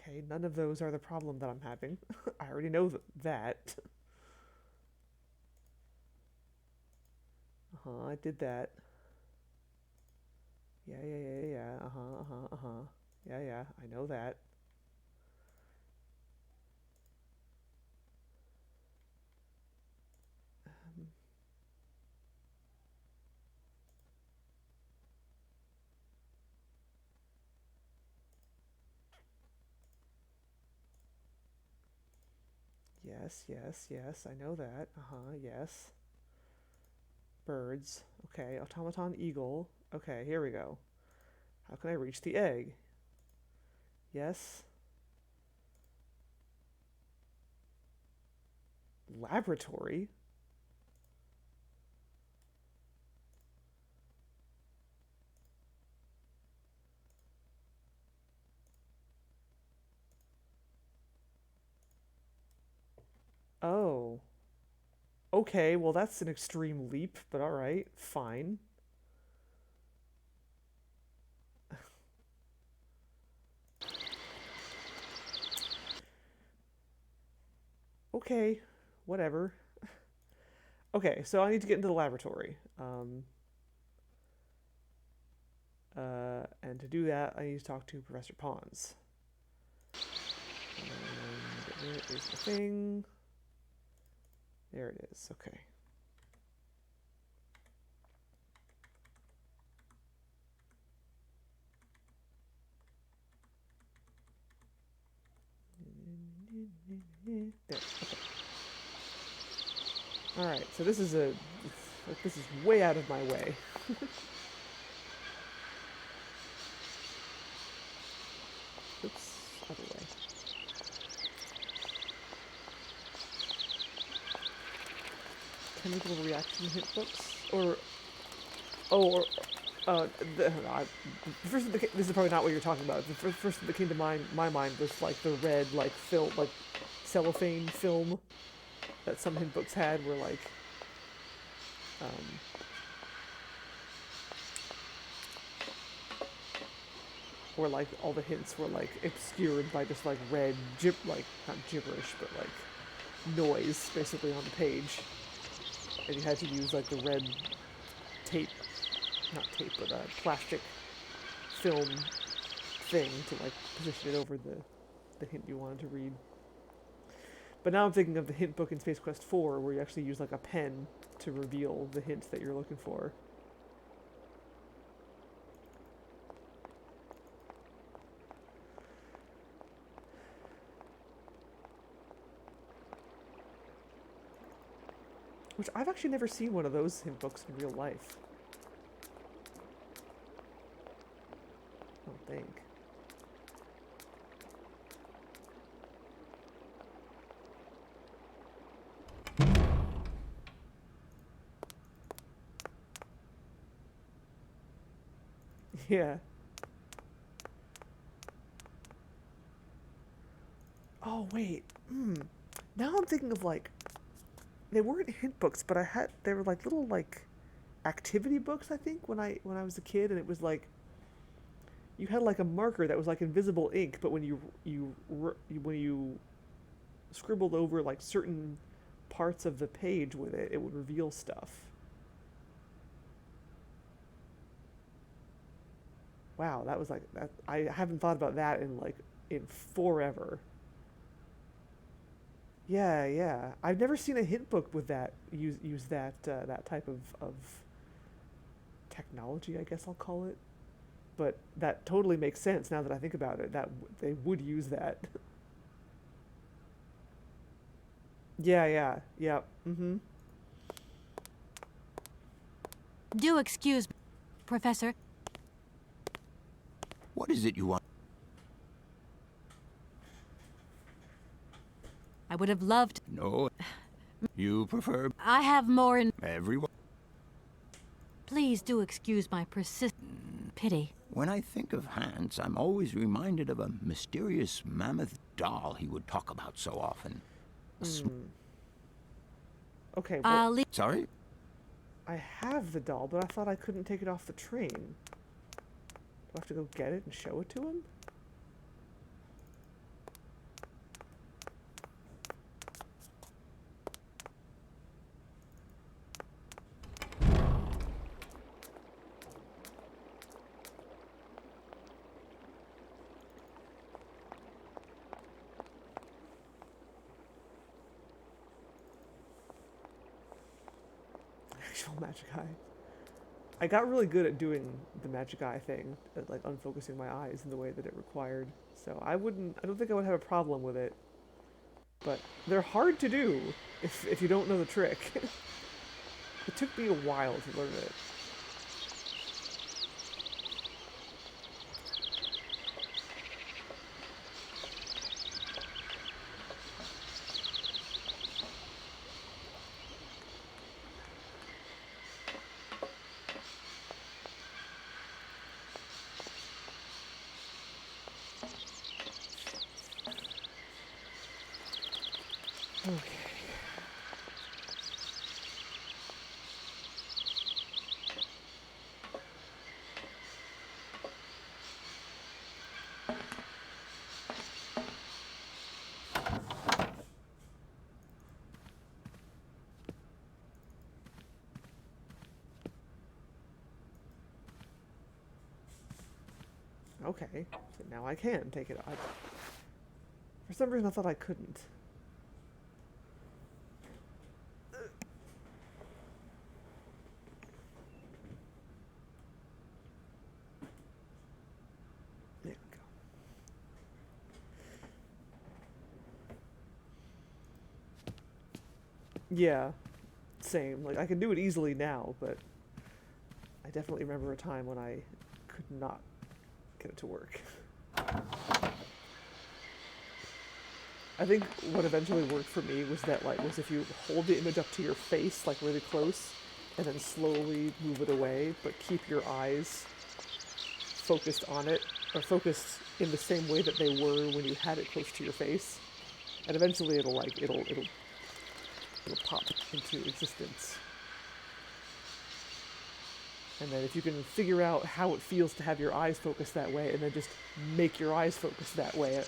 Okay, none of those are the problem that I'm having. I already know that. I did that. Yeah. Yeah, I know that. Yes, I know that. Yes. Birds. Okay, automaton eagle. Okay, here we go. How can I reach the egg? Yes. Laboratory? Oh. Okay, well that's an extreme leap, but alright, fine. Okay, whatever. Okay, so I need to get into the laboratory. And to do that, I need to talk to Professor Pons. And where is the thing? There it is, okay. There, okay. Alright, so this is way out of my way. Oops, other way. Chemical reaction hint books? Or, oh, or, this is probably not what you're talking about. The first thing that came to my mind was like the red, like film, like cellophane film that some hint books had, where like, where like all the hints were like obscured by just like red, like not gibberish, but like noise basically on the page, and you had to use like the red tape, not tape, but a plastic film thing to like position it over the hint you wanted to read. But now I'm thinking of the hint book in Space Quest 4, where you actually use like a pen to reveal the hints that you're looking for. Which I've actually never seen one of those hint books in real life. I don't think. Yeah. Oh, wait. Now I'm thinking of, like, they weren't hint books, but they were, like, little, like, activity books, I think, when I was a kid, and it was, like, you had, like, a marker that was, like, invisible ink, but when you scribbled over, like, certain parts of the page with it, it would reveal stuff. Wow, that was, like, that. I haven't thought about that in forever. Yeah, yeah. I've never seen a hint book with that use that type of technology, I guess I'll call it. But that totally makes sense now that I think about it. They would use that. Yeah, yeah, yeah. Mm-hmm. Do excuse me, Professor. What is it you want? I would have loved... No. You prefer I have more in... everyone? Please do excuse my persistent pity. When I think of Hans, I'm always reminded of a mysterious mammoth doll he would talk about so often. Okay, well, I'll leave... Sorry? I have the doll, but I thought I couldn't take it off the train. Do I have to go get it and show it to him? Actual magic eye. I got really good at doing the magic eye thing, at like unfocusing my eyes in the way that it required. So I don't think I would have a problem with it. But they're hard to do if you don't know the trick. It took me a while to learn it. Okay. Okay, so now I can take it. For some reason I thought I couldn't. There we go. Yeah, same. Like, I can do it easily now, but I definitely remember a time when I could not get it to work. I think what eventually worked for me was that, like, was if you hold the image up to your face, like, really close, and then slowly move it away, but keep your eyes focused on it, or focused in the same way that they were when you had it close to your face, and eventually it'll pop into existence. And then if you can figure out how it feels to have your eyes focus that way, and then just make your eyes focus that way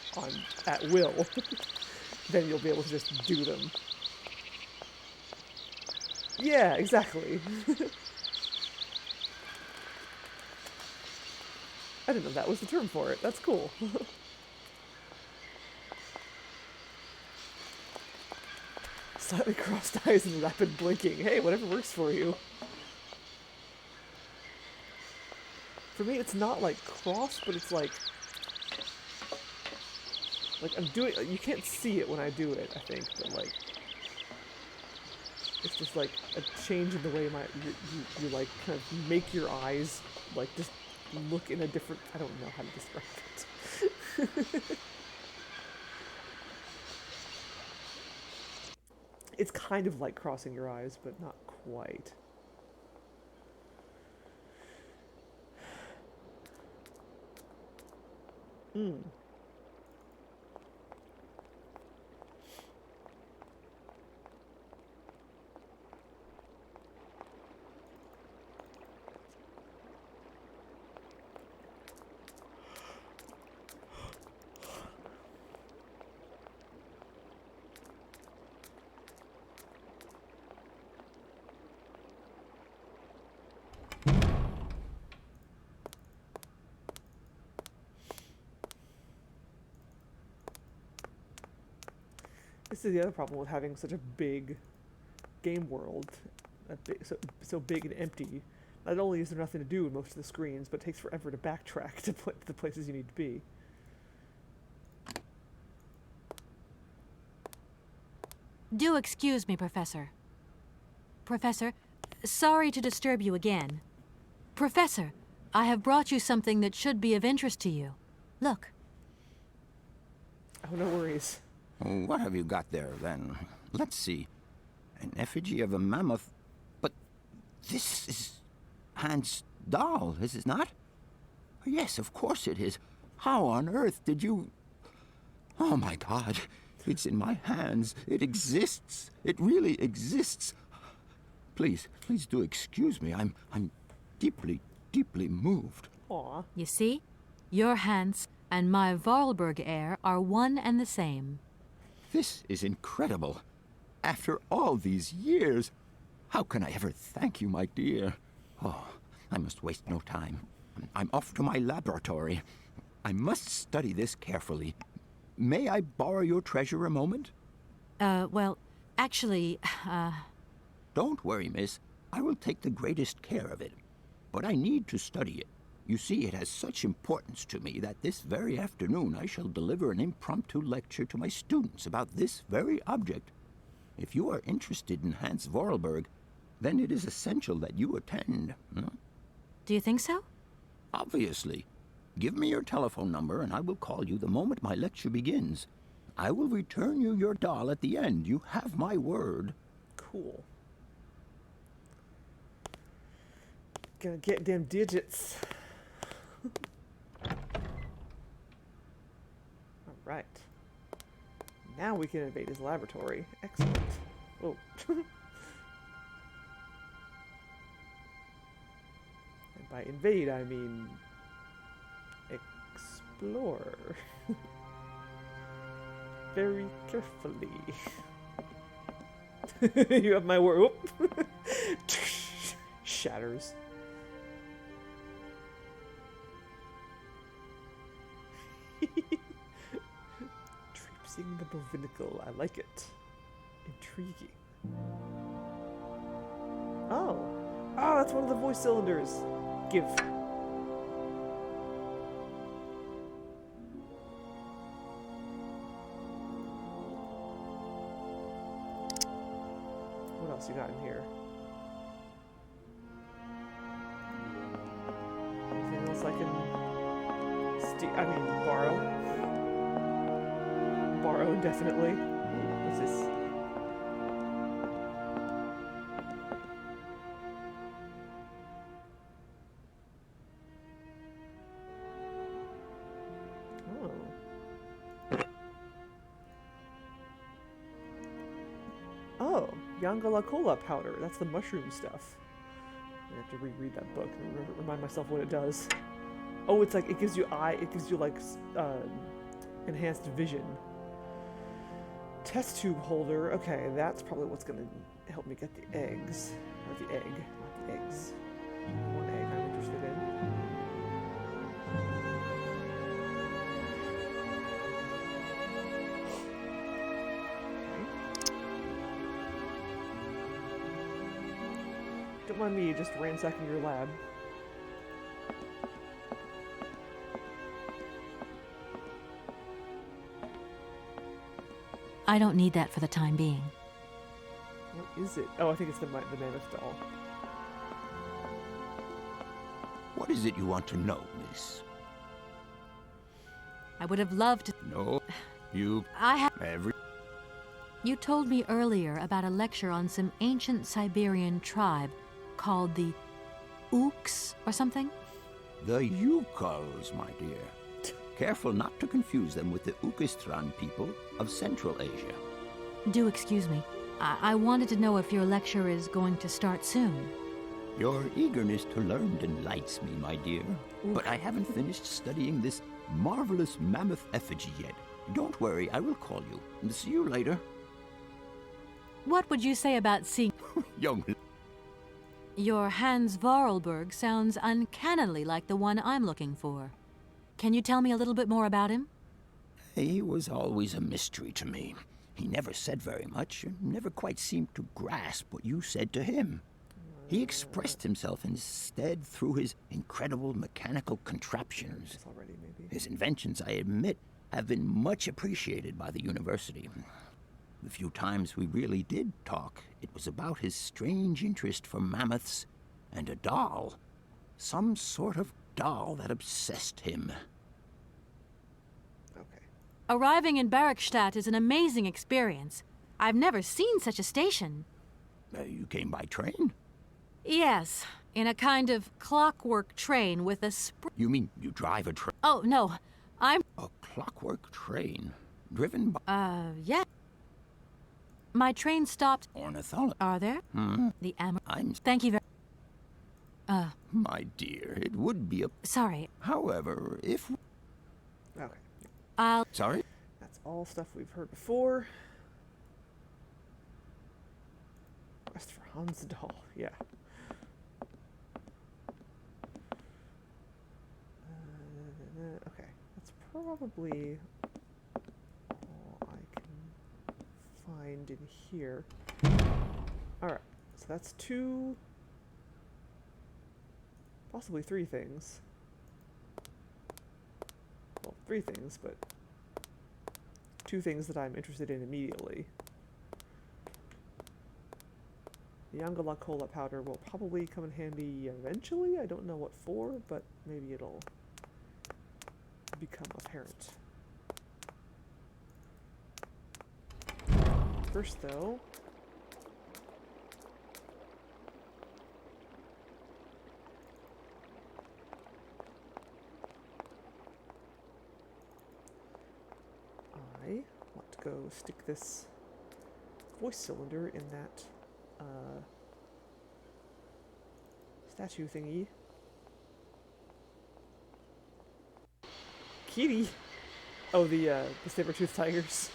at will, then you'll be able to just do them. Yeah, exactly. I didn't know that was the term for it. That's cool. Slightly crossed eyes and rapid blinking. Hey, whatever works for you. For me, it's not like cross, but it's like I'm doing. You can't see it when I do it, I think, but like it's just like a change in the way you like kind of make your eyes like just look in a different. I don't know how to describe it. It's kind of like crossing your eyes, but not quite. Hmm. This is the other problem with having such a big game world, so big and empty. Not only is there nothing to do in most of the screens, but it takes forever to backtrack to the places you need to be. Do excuse me, Professor. Professor, sorry to disturb you again. Professor, I have brought you something that should be of interest to you. Look. Oh, no worries. What have you got there, then? Let's see. An effigy of a mammoth. But this is Hans' doll, is it not? Yes, of course it is. How on earth did you... Oh, my God. It's in my hands. It exists. It really exists. Please do excuse me. I'm deeply, deeply moved. Aw. You see? Your Hans and my Vorarlberg heir are one and the same. This is incredible. After all these years, how can I ever thank you, my dear? Oh, I must waste no time. I'm off to my laboratory. I must study this carefully. May I borrow your treasure a moment? Well, actually, Don't worry, miss. I will take the greatest care of it. But I need to study it. You see, it has such importance to me that this very afternoon I shall deliver an impromptu lecture to my students about this very object. If you are interested in Hans Vorarlberg, then it is essential that you attend. do you think so? Obviously. Give me your telephone number and I will call you the moment my lecture begins. I will return you your doll at the end. You have my word. Cool. Gonna get them digits. Alright. now we can invade his laboratory. Excellent. Oh. And by invade, I mean explore. Very carefully. You have my word. Shatters. Traipsing the bovinicle. I like it. Intriguing. Oh. Oh, that's one of the voice cylinders. Give. What else you got in here? Anything else I can borrow? Borrow indefinitely. What's this? Oh, Yangala Cola powder. That's the mushroom stuff. I have to reread that book and remind myself what it does. Oh, it's like it gives you like enhanced vision. Test tube holder. Okay, that's probably what's gonna help me get the eggs. Or the egg, not the eggs. One egg I'm interested in. Don't mind me just ransacking your lab. I don't need that for the time being. What is it? Oh, I think it's the mammoth doll. What is it you want to know, miss? I would have loved to... No, you... Every... You told me earlier about a lecture on some ancient Siberian tribe called the Ooks or something? The Yukals, my dear. Careful not to confuse them with the Ukistran people of Central Asia. Do excuse me. I wanted to know if your lecture is going to start soon. Your eagerness to learn delights me, my dear. But I haven't finished studying this marvelous mammoth effigy yet. Don't worry, I will call you. See you later. What would you say about seeing... Young... Your Hans Vorarlberg sounds uncannily like the one I'm looking for. Can you tell me a little bit more about him? He was always a mystery to me. He never said very much, and never quite seemed to grasp what you said to him. He expressed himself instead through his incredible mechanical contraptions. His inventions, I admit, have been much appreciated by the university. The few times we really did talk, it was about his strange interest for mammoths and a doll. Some sort of doll that obsessed him. Okay. Arriving in Barrackstadt is an amazing experience. I've never seen such a station. You came by train? Yes, in a kind of clockwork train with a You mean you drive a train? Oh, no, I'm... A clockwork train? Driven by... yeah. My train stopped... Ornithology. Are there? Hmm? The I'm... Thank you very... My dear, it would be a... Sorry. However, if... Okay. Sorry? That's all stuff we've heard before. Quest for Hans doll. Yeah. Okay. That's probably all I can find in here. Alright. So that's two... possibly three things. Well, three things, but two things that I'm interested in immediately. The Angela Cola powder will probably come in handy eventually. I don't know what for, but maybe it'll become apparent. First, though, I want to go stick this voice cylinder in that statue thingy. Kitty! Oh, the saber-toothed tigers.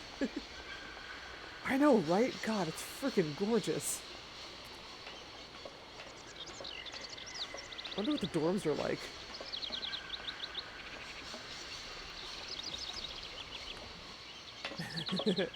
I know, right? God, it's freaking gorgeous. I wonder what the dorms are like. I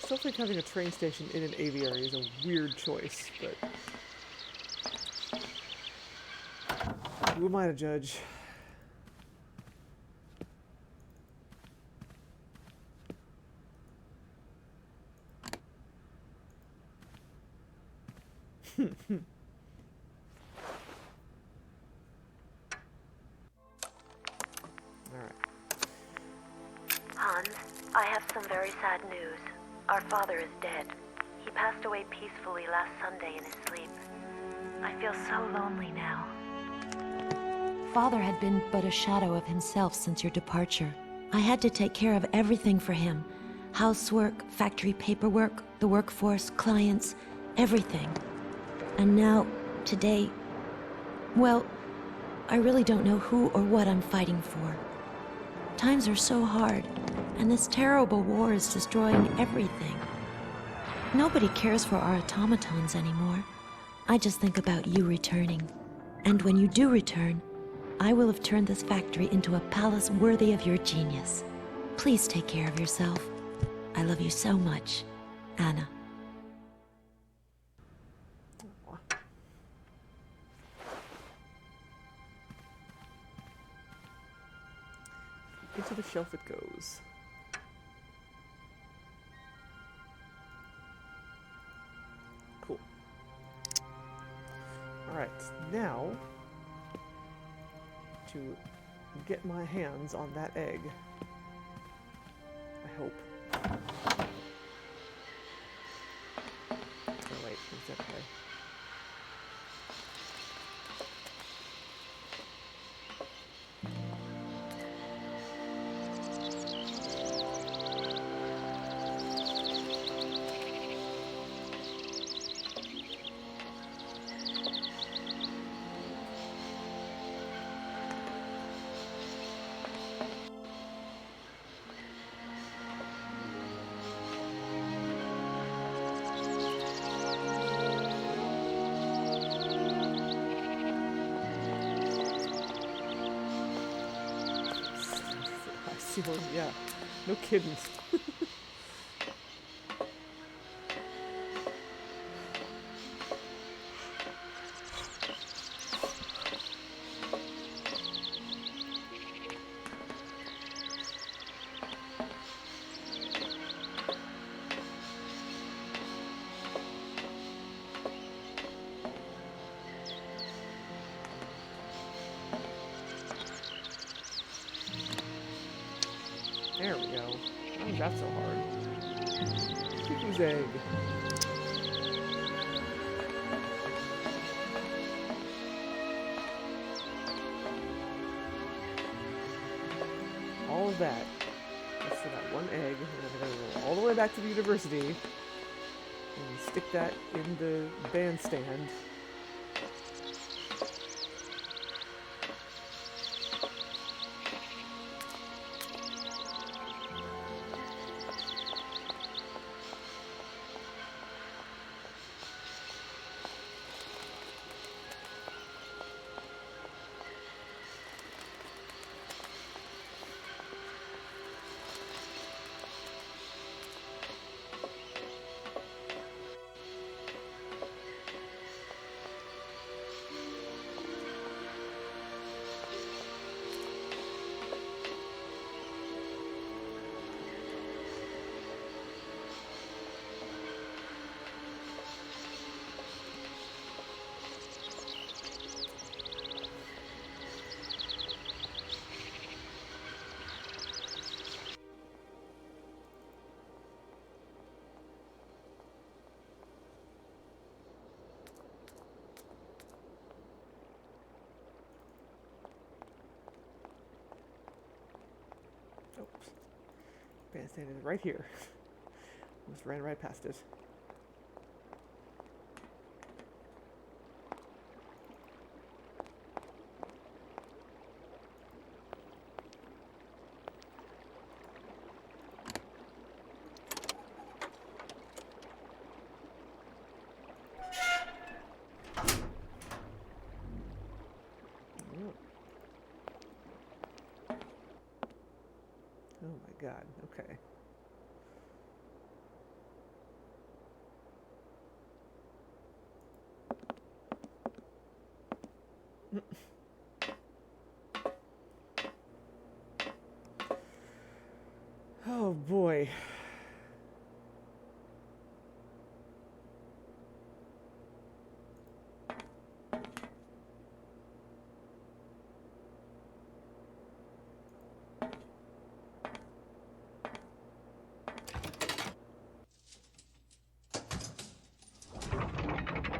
still think having a train station in an aviary is a weird choice, but who am I to judge? Hans, I have some very sad news. Our father is dead. He passed away peacefully last Sunday in his sleep. I feel so lonely now. Father had been but a shadow of himself since your departure. I had to take care of everything for him. Housework, factory paperwork, the workforce, clients, everything. And now, today, well, I really don't know who or what I'm fighting for. Times are so hard, and this terrible war is destroying everything. Nobody cares for our automatons anymore. I just think about you returning. And when you do return, I will have turned this factory into a palace worthy of your genius. Please take care of yourself. I love you so much, Anna. Into the shelf it goes. Cool. Alright, now to get my hands on that egg. I hope. Oh wait, is that okay? Yeah, no kidding. There we go. Why was that so hard? Cuckoo's egg. All of that. Just for that one egg. And then we're gonna go all the way back to the university. And stick that in the bandstand. Bandstand is right here. Almost ran right past it. Oh my god, okay. Oh boy.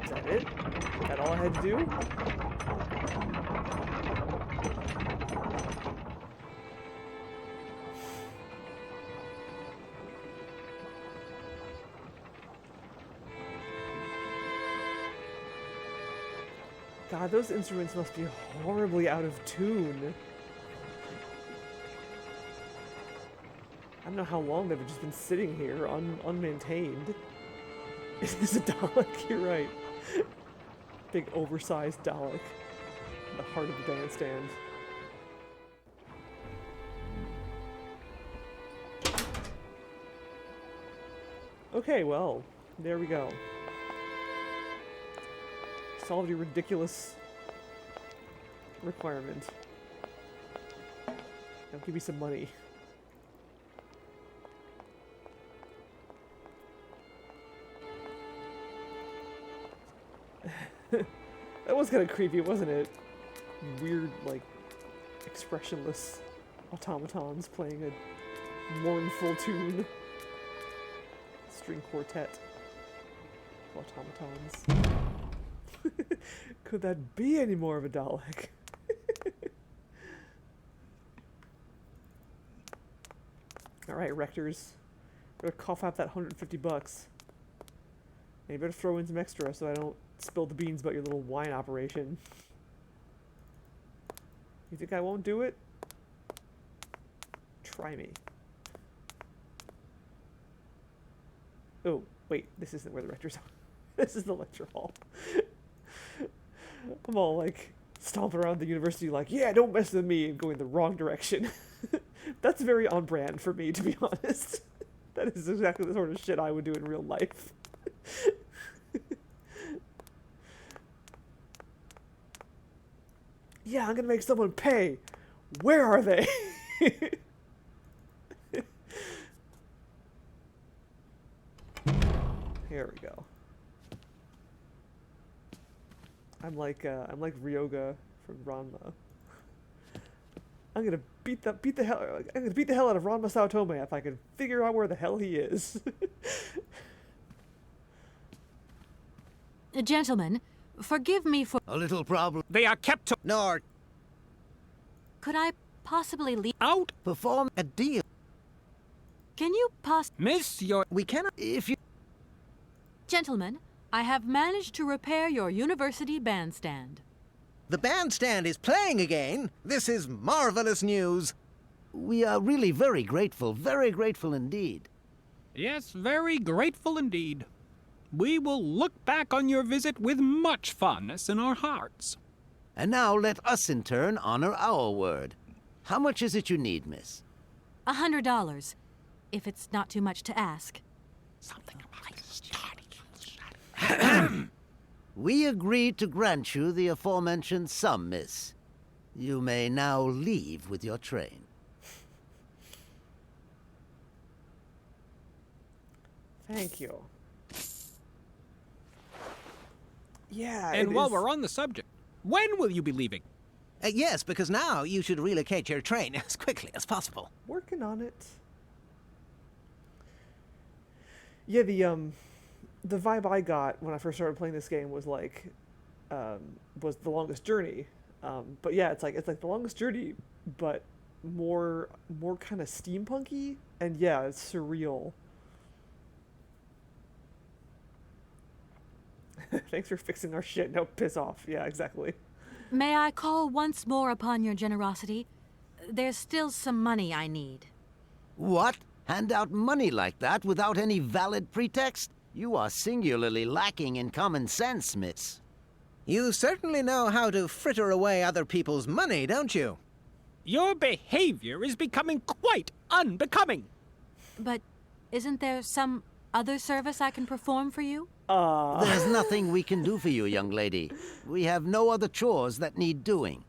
Is that it? Is that all I had to do? God, those instruments must be horribly out of tune. I don't know how long they've just been sitting here unmaintained. It is a Dalek, you're right. Big oversized Dalek. The heart of the bandstand. Okay, well, there we go. Solved your ridiculous requirement. Now give me some money. That was kind of creepy, wasn't it? Weird, like, expressionless automatons playing a mournful tune. String quartet of automatons. Could that be any more of a Dalek? Alright, Rectors. We're gonna cough out that $150. And you better throw in some extra so I don't spill the beans about your little wine operation. You think I won't do it? Try me. Oh, wait, this isn't where the Rectors are. This is the lecture hall. I'm all like stomping around the university like, yeah, don't mess with me, and going the wrong direction. That's very on brand for me, to be honest. That is exactly the sort of shit I would do in real life. Yeah, I'm gonna make someone pay. Where are they? Here we go. I'm like Ryoga from Ranma. I'm gonna beat the hell out of Ranma Saotome if I can figure out where the hell he is. Gentlemen, forgive me for... A little problem. They are kept to... Nor Could I possibly leave... out. perform a deal. Can you Miss your... We cannot if you... Gentlemen, I have managed to repair your university bandstand. The bandstand is playing again. This is marvelous news. We are really very grateful indeed. Yes, very grateful indeed. We will look back on your visit with much fondness in our hearts. And now let us in turn honor our word. How much is it you need, miss? $100, if it's not too much to ask. Something about We agree to grant you the aforementioned sum, miss. You may now leave with your train. Thank you. Yeah, And while we're on the subject, when will you be leaving? Yes, because now you should relocate your train as quickly as possible. Working on it. Yeah, the vibe I got when I first started playing this game was like, was The Longest Journey. But yeah, it's like The Longest Journey, but more kind of steampunky, And yeah, it's surreal. Thanks for fixing our shit. No, piss off. Yeah, exactly. May I call once more upon your generosity? There's still some money I need. What? Hand out money like that without any valid pretext? You are singularly lacking in common sense, Miss. You certainly know how to fritter away other people's money, don't you? Your behavior is becoming quite unbecoming. But isn't there some other service I can perform for you? There's nothing we can do for you, young lady. We have no other chores that need doing.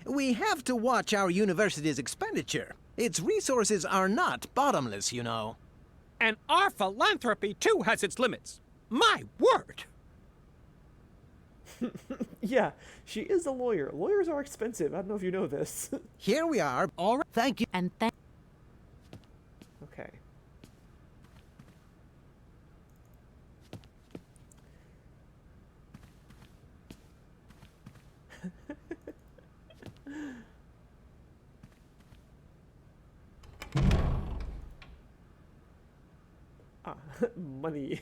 We have to watch our university's expenditure. Its resources are not bottomless, you know. And our philanthropy, too, has its limits. My word! Yeah, she is a lawyer. Lawyers are expensive. I don't know if you know this. Here we are. All right. Thank you. And Okay. Money.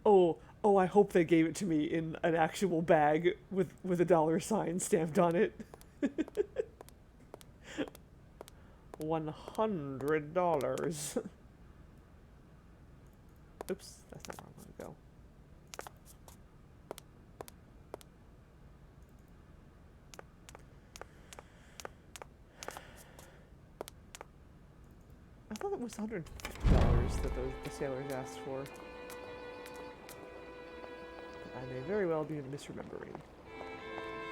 Oh, I hope they gave it to me in an actual bag with a dollar sign stamped on it. $100. Oops, that's not where I want to go. I thought it was $150 that the sailors asked for. I may very well be misremembering.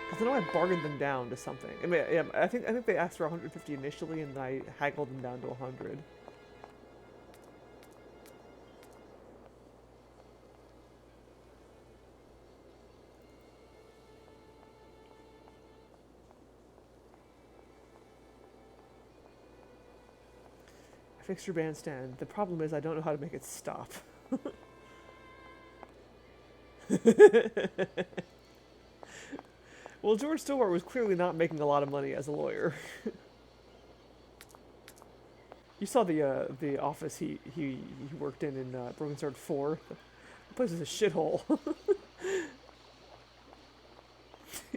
Because I know I bargained them down to something. I mean, yeah, I think they asked for 150 initially, and I haggled them down to 100. I fixed your bandstand. The problem is I don't know how to make it stop. Well, George Stillwart was clearly not making a lot of money as a lawyer. You saw the office he worked in Broken Sword 4. The place is a shithole.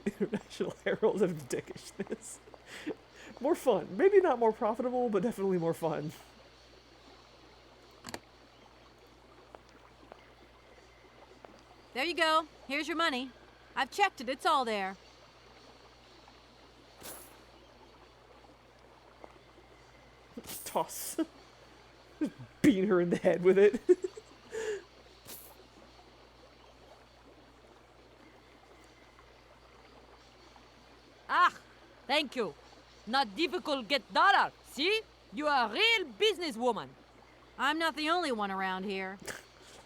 International Herald of Dickishness. More fun. Maybe not more profitable, but definitely more fun. there you go. Here's your money. I've checked it. It's all there. Toss. Just beat her in the head with it. Ah, thank you. Not difficult get dollar. See? You are a real businesswoman. I'm not the only one around here.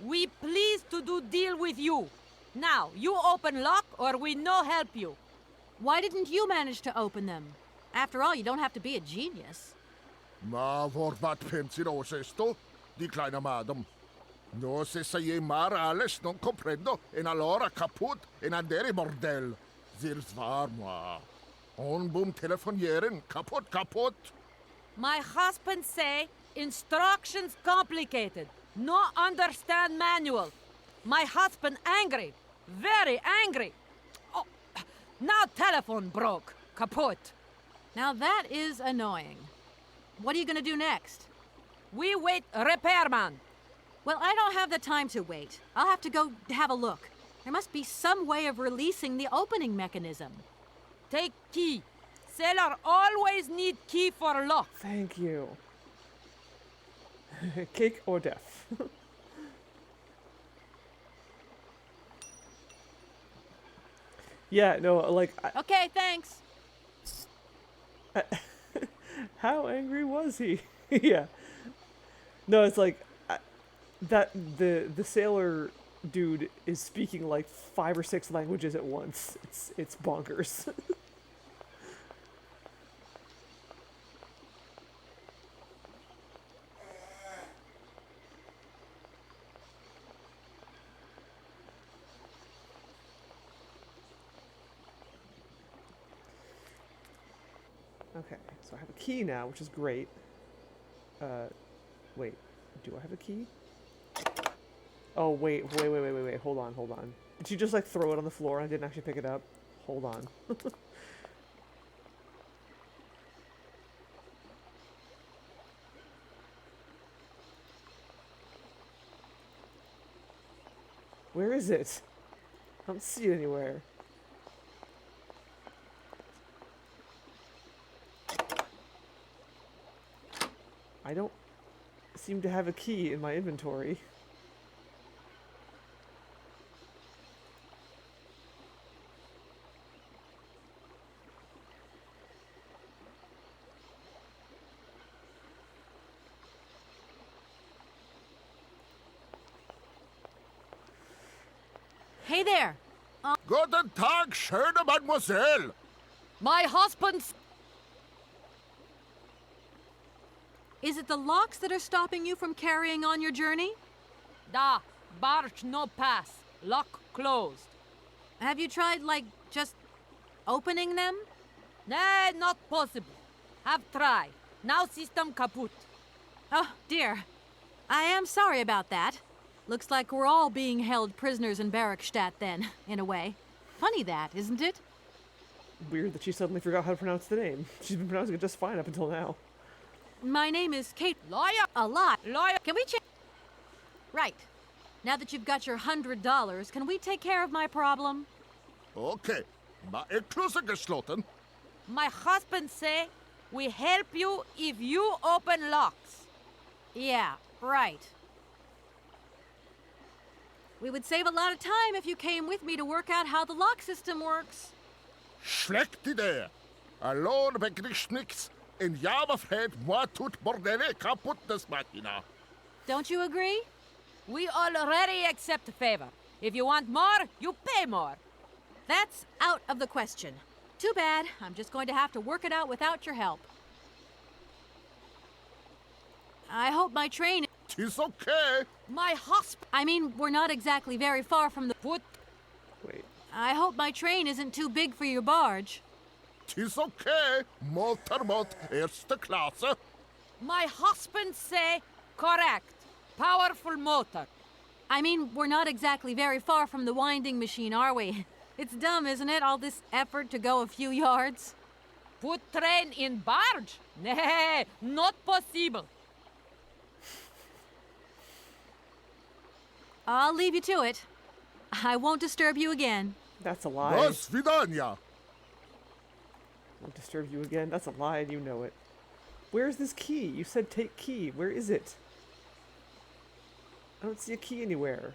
We pleased to do deal with you. Now, you open lock or we no help you. Why didn't you manage to open them? After all, you don't have to be a genius. Ma vorbat pensiroso esto, di kleine madam. No se sai Ales non comprendo, en allora kaput, en andere bordel. Zirs war moi. On boom telefonieren, kaput. My husband say instructions complicated. No understand manual. My husband angry. Very angry. Oh, now telephone broke. Kaput. Now that is annoying. What are you gonna do next? We wait repairman. Well, I don't have the time to wait. I'll have to go have a look. There must be some way of releasing the opening mechanism. Take key. Sailor always need key for lock. Thank you. Cake or death. Yeah, no, like... Okay, thanks. How angry was he? Yeah. No, it's like... that the sailor dude is speaking like 5 or 6 languages at once. It's bonkers. Okay, so I have a key now, which is great. Wait. Do I have a key? Oh, wait. Hold on. Did you just, like, throw it on the floor and I didn't actually pick it up? Hold on. Where is it? I don't see it anywhere. I don't seem to have a key in my inventory. Hey there! Guten Tag, schöne Mademoiselle. My husband's... Is it the locks that are stopping you from carrying on your journey? Da, barge no pass. Lock closed. Have you tried, like, just opening them? Nay, not possible. Have try. Now system kaput. Oh, dear. I am sorry about that. Looks like we're all being held prisoners in Barrackstadt then, in a way. Funny that, isn't it? Weird that she suddenly forgot how to pronounce the name. She's been pronouncing it just fine up until now. My name is Kate. Lawyer! A lot. Lawyer! Can we check? Right. Now that you've got your $100, can we take care of my problem? Okay, maar inclusive geschloten. My husband say we help you if you open locks. Yeah, right. We would save a lot of time if you came with me to work out how the lock system works. Schlecht Idee. Alone begricht nichts. In Jammerfred, moi tut bordele kaputt des Machina. Don't you agree? We already accept favor. If you want more, you pay more. That's out of the question. Too bad. I'm just going to have to work it out without your help. I hope my train... Tis okay. My husband... I mean, we're not exactly very far from the... Put... Wait. I hope my train isn't too big for your barge. Tis okay. Motorboot, erste Klasse. My husband say correct. Powerful motor. I mean, we're not exactly very far from the winding machine, are we? It's dumb, isn't it, all this effort to go a few yards? Put train in barge? Nay, not possible. I'll leave you to it. I won't disturb you again. That's a lie. До свидания. Won't disturb you again. That's a lie and you know it. Where's this key? You said take key. Where is it? I don't see a key anywhere.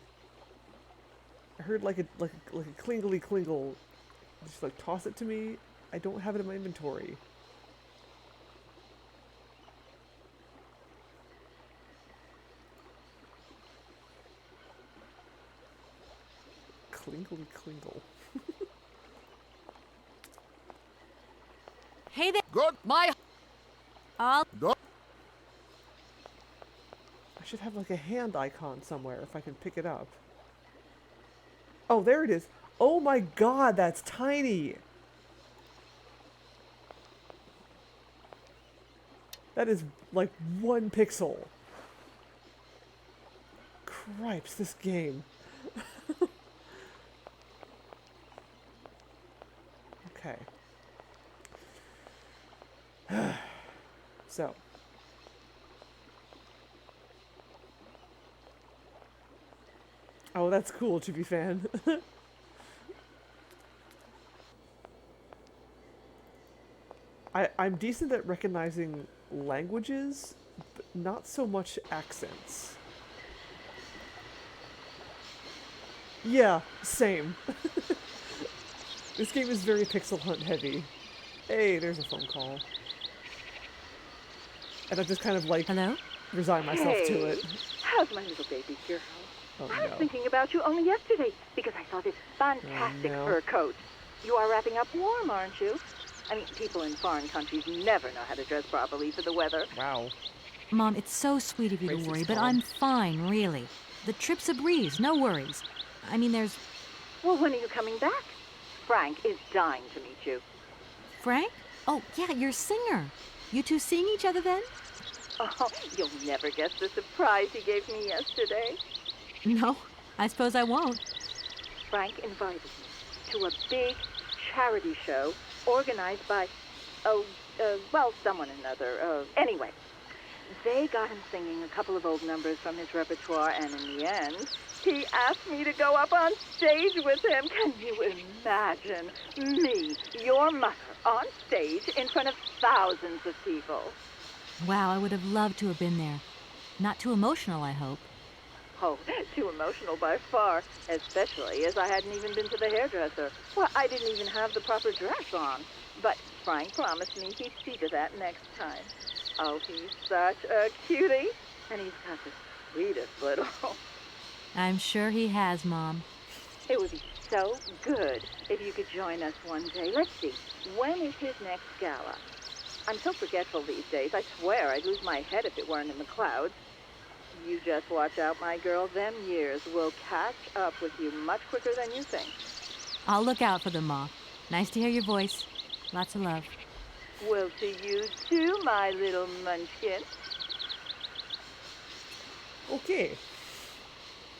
I heard like a klingly klingle. Just like toss it to me. I don't have it in my inventory. Klingly klingle. Hey there. Good. My... I'll... Do- I should have like a hand icon somewhere if I can pick it up. Oh, there it is. Oh my god, that's tiny. That is like 1 pixel. Cripes, this game. Okay. So. Oh, that's cool, Chippy fan. I'm decent at recognizing languages, but not so much accents. Yeah, same. This game is very pixel hunt heavy. Hey, there's a phone call. And I just kind of like Hello? resign myself to it. How's my little baby girl? Oh I was no. thinking about you only yesterday because I saw this fantastic no. fur coat. You are wrapping up warm, aren't you? I mean, people in foreign countries never know how to dress properly for the weather. Wow. Mom, it's so sweet of you to Racist worry, but mom. I'm fine, really. The trip's a breeze, no worries. I mean, there's... Well, when are you coming back? Frank is dying to meet you. Frank? Oh, yeah, your singer. You two seeing each other then? Oh, you'll never guess the surprise he gave me yesterday. No, I suppose I won't. Frank invited me to a big charity show organized by, someone or another. Anyway, they got him singing a couple of old numbers from his repertoire, and in the end, he asked me to go up on stage with him. Can you imagine me, your mother, on stage in front of thousands of people? Wow, I would have loved to have been there. Not too emotional, I hope. Oh, too emotional by far, especially as I hadn't even been to the hairdresser. Well, I didn't even have the proper dress on. But Frank promised me he'd see to that next time. Oh, he's such a cutie. And he's got the sweetest little... I'm sure he has, Mom. It would be so good if you could join us one day. Let's see, when is his next gala? I'm so forgetful these days. I swear I'd lose my head if it weren't in the clouds. You just watch out, my girl. Them years will catch up with you much quicker than you think. I'll look out for them, Ma. Nice to hear your voice. Lots of love. Well, to you too, my little munchkin. Okay.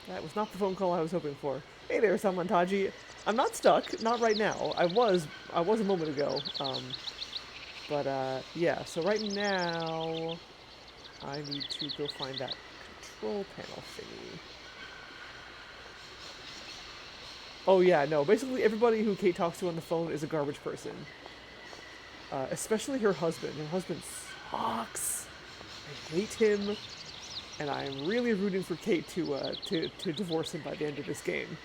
That was not the phone call I was hoping for. Hey there, Samantaji. I'm not stuck. Not right now. I was a moment ago. Yeah. So right now, I need to go find that control panel thingy. Oh yeah, no. Basically, everybody who Kate talks to on the phone is a garbage person. Especially her husband. Her husband sucks. I hate him. And I'm really rooting for Kate to divorce him by the end of this game.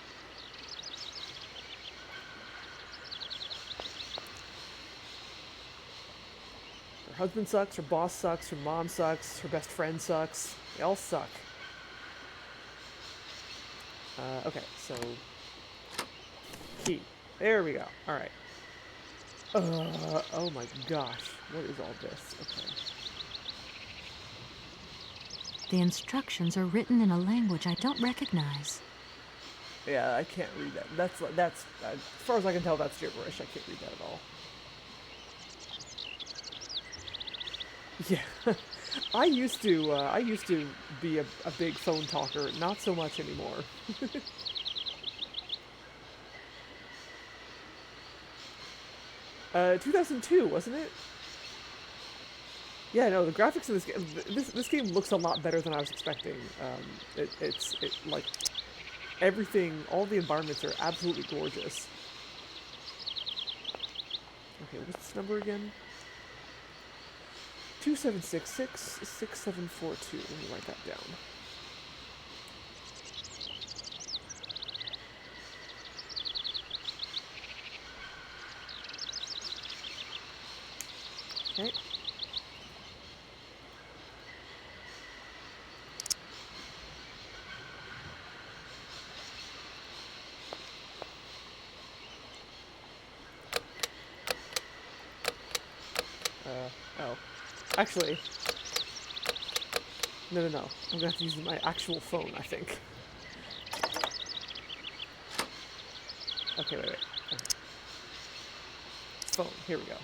Her husband sucks, her boss sucks, her mom sucks, her best friend sucks. They all suck. Okay, so... Key. There we go. Alright. Oh my gosh. What is all this? Okay. The instructions are written in a language I don't recognize. Yeah, I can't read that. That's as far as I can tell, that's gibberish. I can't read that at all. Yeah, I used to be a big phone talker. Not so much anymore. 2002, wasn't it? Yeah, no, the graphics in this game, this game looks a lot better than I was expecting. It's like everything, all the environments are absolutely gorgeous. Okay, what's this number again? 2766-6742. Let me write that down. Okay. Oh. Actually, no. I'm gonna have to use my actual phone, I think. Okay, wait. Okay. Phone, here we go.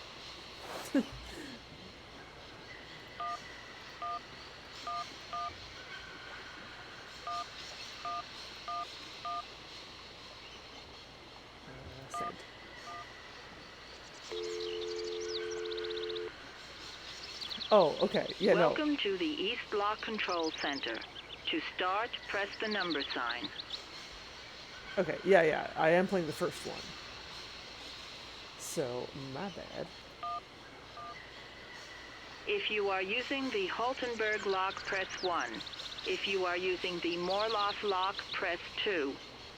Send. Oh, okay. Yeah, Welcome to the East Block Control Center. To start, press the number sign. Okay, yeah. I am playing the first one. So, my bad. If you are using the Haltenberg lock, press 1. If you are using the Morloff lock, press 2.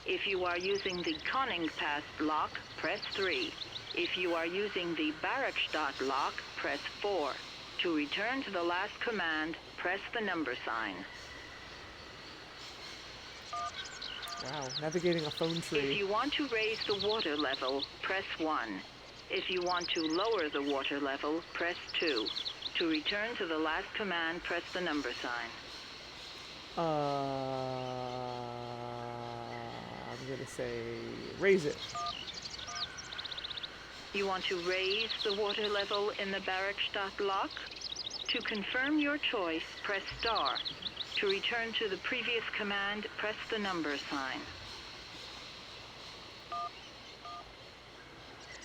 If you are using the Koningpass lock, press 3. If you are using the Barrackstadt lock, press 4. To return to the last command, press the number sign. Wow, navigating a phone tree. If you want to raise the water level, press 1. If you want to lower the water level, press 2. To return to the last command, press the number sign. I'm gonna say raise it. You want to raise the water level in the Barrackstadt lock? To confirm your choice, press star. To return to the previous command, press the number sign.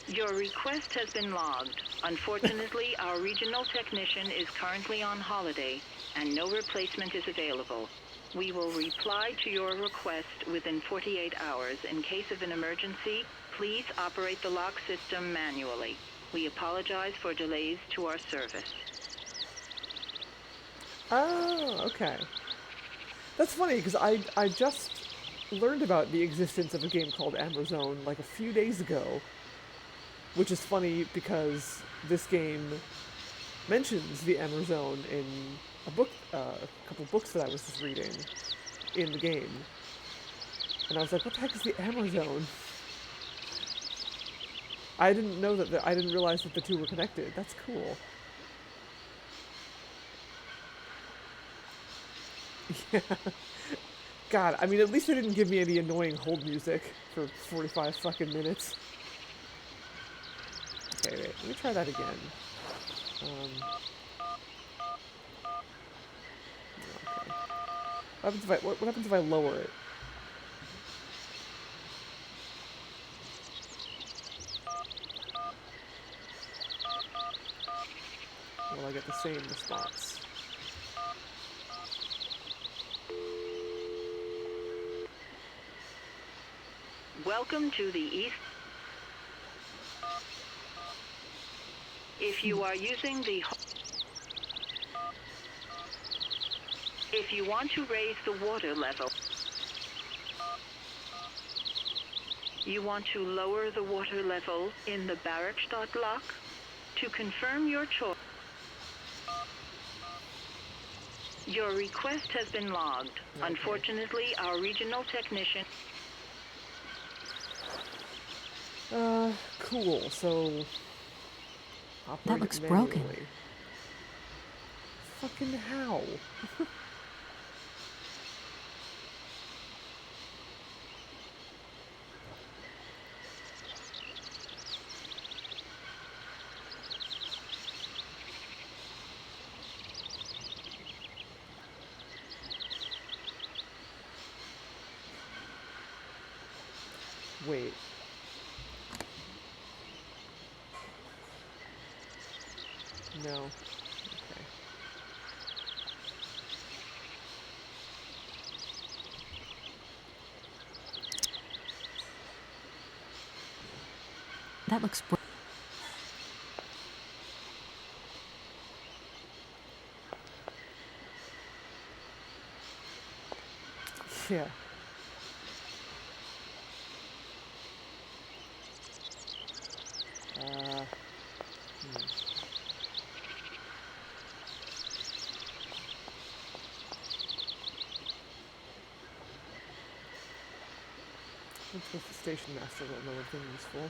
Your request has been logged. Unfortunately, our regional technician is currently on holiday, and no replacement is available. We will reply to your request within 48 hours. In case of an emergency, please operate the lock system manually. We apologize for delays to our service. Oh, okay. That's funny, because I just learned about the existence of a game called Amazon like a few days ago, which is funny because this game mentions the Amazon in a book, a couple books that I was just reading in the game. And I was like, what the heck is the Amazon? I didn't know that, I didn't realize that the two were connected. That's cool. Yeah. God, I mean, at least they didn't give me any annoying hold music for 45 fucking minutes. Okay, wait, let me try that again. Okay. What happens if I lower it? Will I get the same response? Welcome to the East. If you are using the... If you want to raise the water level, you want to lower the water level in the Barrackstadt lock. To confirm your choice, your request has been logged. Okay. Unfortunately, our regional technician... Cool, so... That looks broken. Fucking how? Wait. No. Okay. That looks broken. Yeah. I suppose the station master won't know anything useful.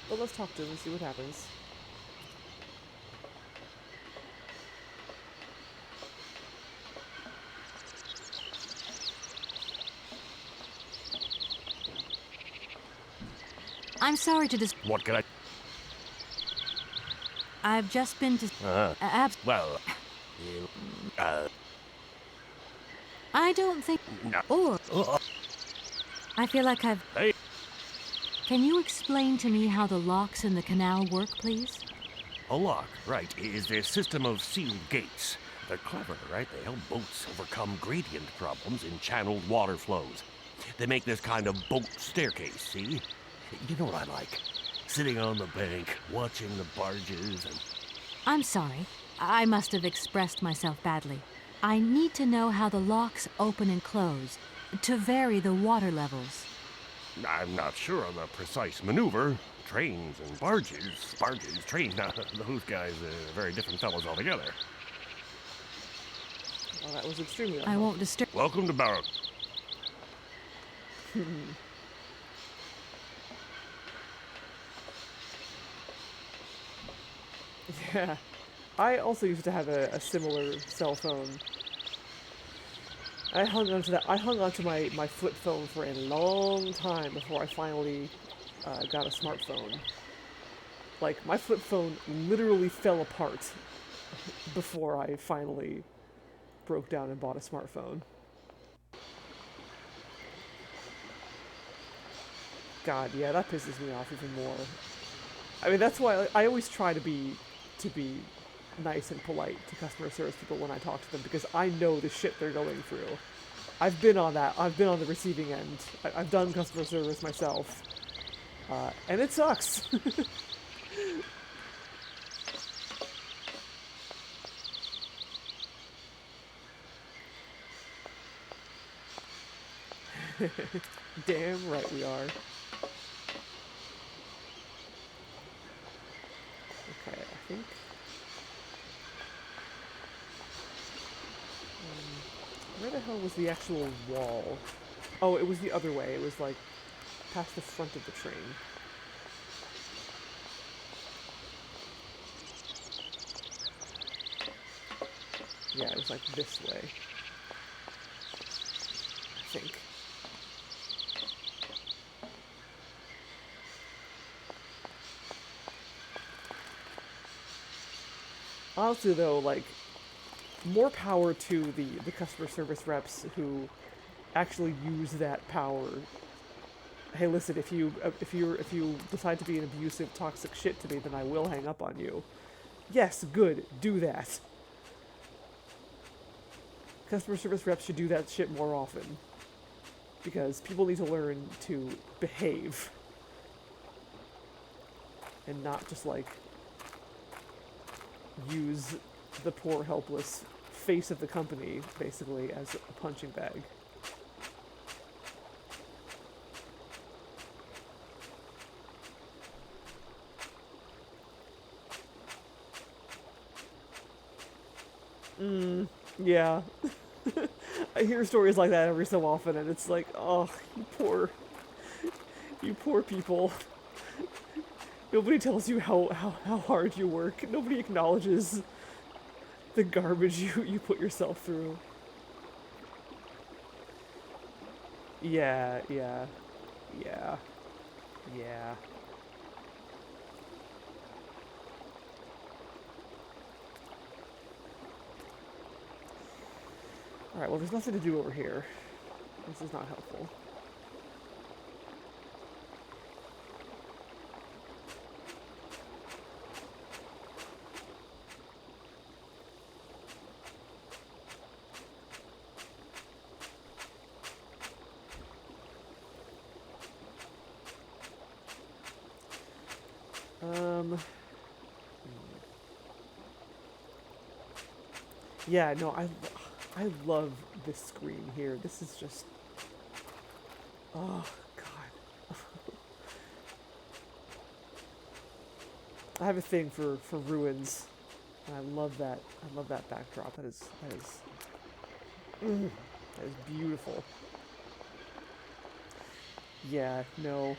But let's talk to him and see what happens. I'm sorry to dis- What can I... I've just been to... well... You... I don't think... No. Or... I feel like I've... Hey. Can you explain to me how the locks in the canal work, please? A lock, right, is a system of sealed gates. They're clever, right? They help boats overcome gradient problems in channeled water flows. They make this kind of boat staircase, see? You know what I like? Sitting on the bank, watching the barges and... I'm sorry. I must have expressed myself badly. I need to know how the locks open and close, to vary the water levels. I'm not sure of the precise maneuver. Trains and barges, trains, now, those guys are very different fellows altogether. Well, that was extremely I won't disturb... Welcome to Barrow. Yeah. I also used to have a similar cell phone. I hung onto my flip phone for a long time before I finally got a smartphone. Like, my flip phone literally fell apart before I finally broke down and bought a smartphone. God, yeah, that pisses me off even more. I mean, that's why I always try to be nice and polite to customer service people when I talk to them, because I know the shit they're going through. I've been on that. I've been on the receiving end. I've done customer service myself. And it sucks. Damn right we are. Okay, I think... where the hell was the actual wall? Oh, it was the other way. It was like past the front of the train. Yeah, it was like this way. I think. Honestly though, like, more power to the customer service reps who actually use that power. Hey, listen, if you decide to be an abusive, toxic shit to me, then I will hang up on you. Yes, good, do that. Customer service reps should do that shit more often, because people need to learn to behave and not just like use the poor, helpless face of the company basically as a punching bag. Yeah. I hear stories like that every so often, and it's like, oh, you poor people. Nobody tells you how hard you work. Nobody acknowledges the garbage you put yourself through. Yeah. Alright, well, there's nothing to do over here. This is not helpful. Yeah, no, I love this screen here. This is just... oh, God. I have a thing for ruins. And I love that. I love that backdrop. That is beautiful. Yeah, no.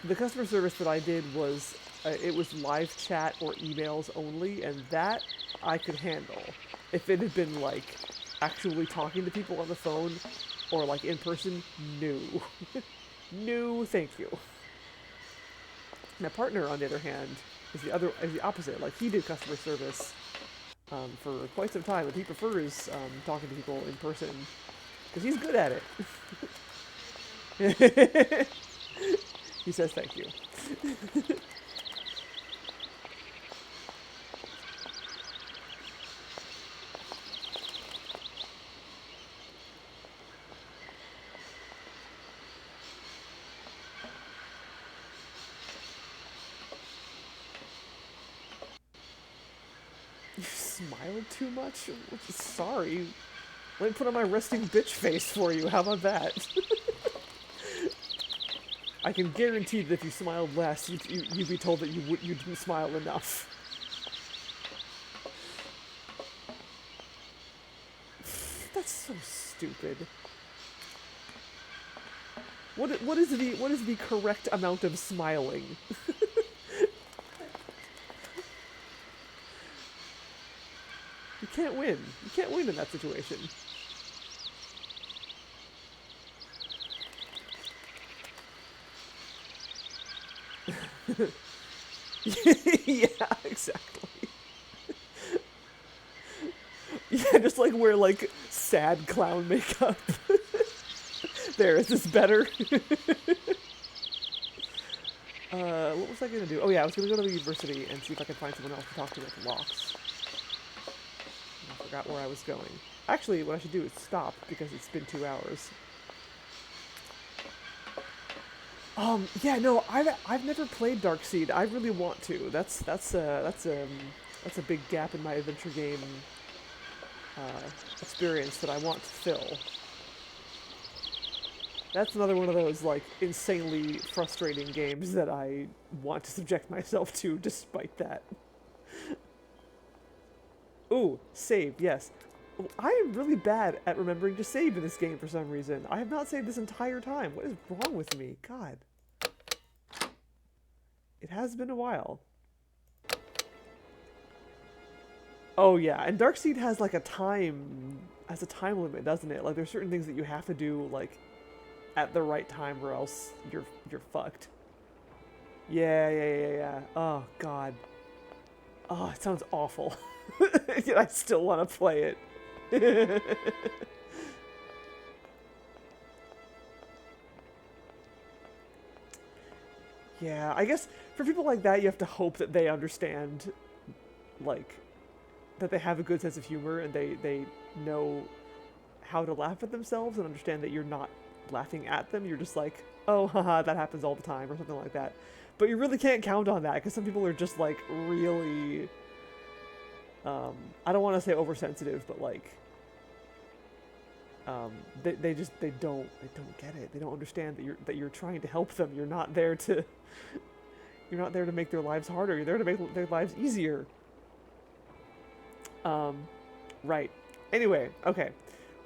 The customer service that I did was, it was live chat or emails only, and that I could handle. If it had been, like, actually talking to people on the phone, or, like, in person, no. No, thank you. My partner, on the other hand, is the opposite. Like, he did customer service for quite some time, and he prefers talking to people in person, because he's good at it. He says thank you. You smiled too much? Sorry. Let me put on my resting bitch face for you. How about that? I can guarantee that if you smiled less, you'd be told that you didn't smile enough. That's so stupid. What is the correct amount of smiling? You can't win. You can't win in that situation. Yeah, exactly. Yeah, just like wear like sad clown makeup. There, is this better? What was I gonna do? Oh yeah, I was gonna go to the university and see if I could find someone else to talk to with locks. I forgot where I was going. Actually, what I should do is stop because it's been 2 hours. Yeah, no, I've never played Darkseid. I really want to. That's a big gap in my adventure game experience that I want to fill. That's another one of those, like, insanely frustrating games that I want to subject myself to despite that. Ooh, save, yes. I am really bad at remembering to save in this game for some reason. I have not saved this entire time. What is wrong with me? God. It has been a while. Oh yeah, and Darkseid has like a time limit, doesn't it? Like there's certain things that you have to do like at the right time or else you're fucked. Yeah. Oh god. Oh, it sounds awful. Yet I still want to play it. Yeah, I guess for people like that, you have to hope that they understand, like, that they have a good sense of humor and they know how to laugh at themselves and understand that you're not laughing at them. You're just like, oh, haha, that happens all the time or something like that. But you really can't count on that because some people are just, like, really, I don't want to say oversensitive, but, like, they don't get it. They don't understand that you're trying to help them. You're not there to make their lives harder. You're there to make their lives easier. Right. Anyway, okay.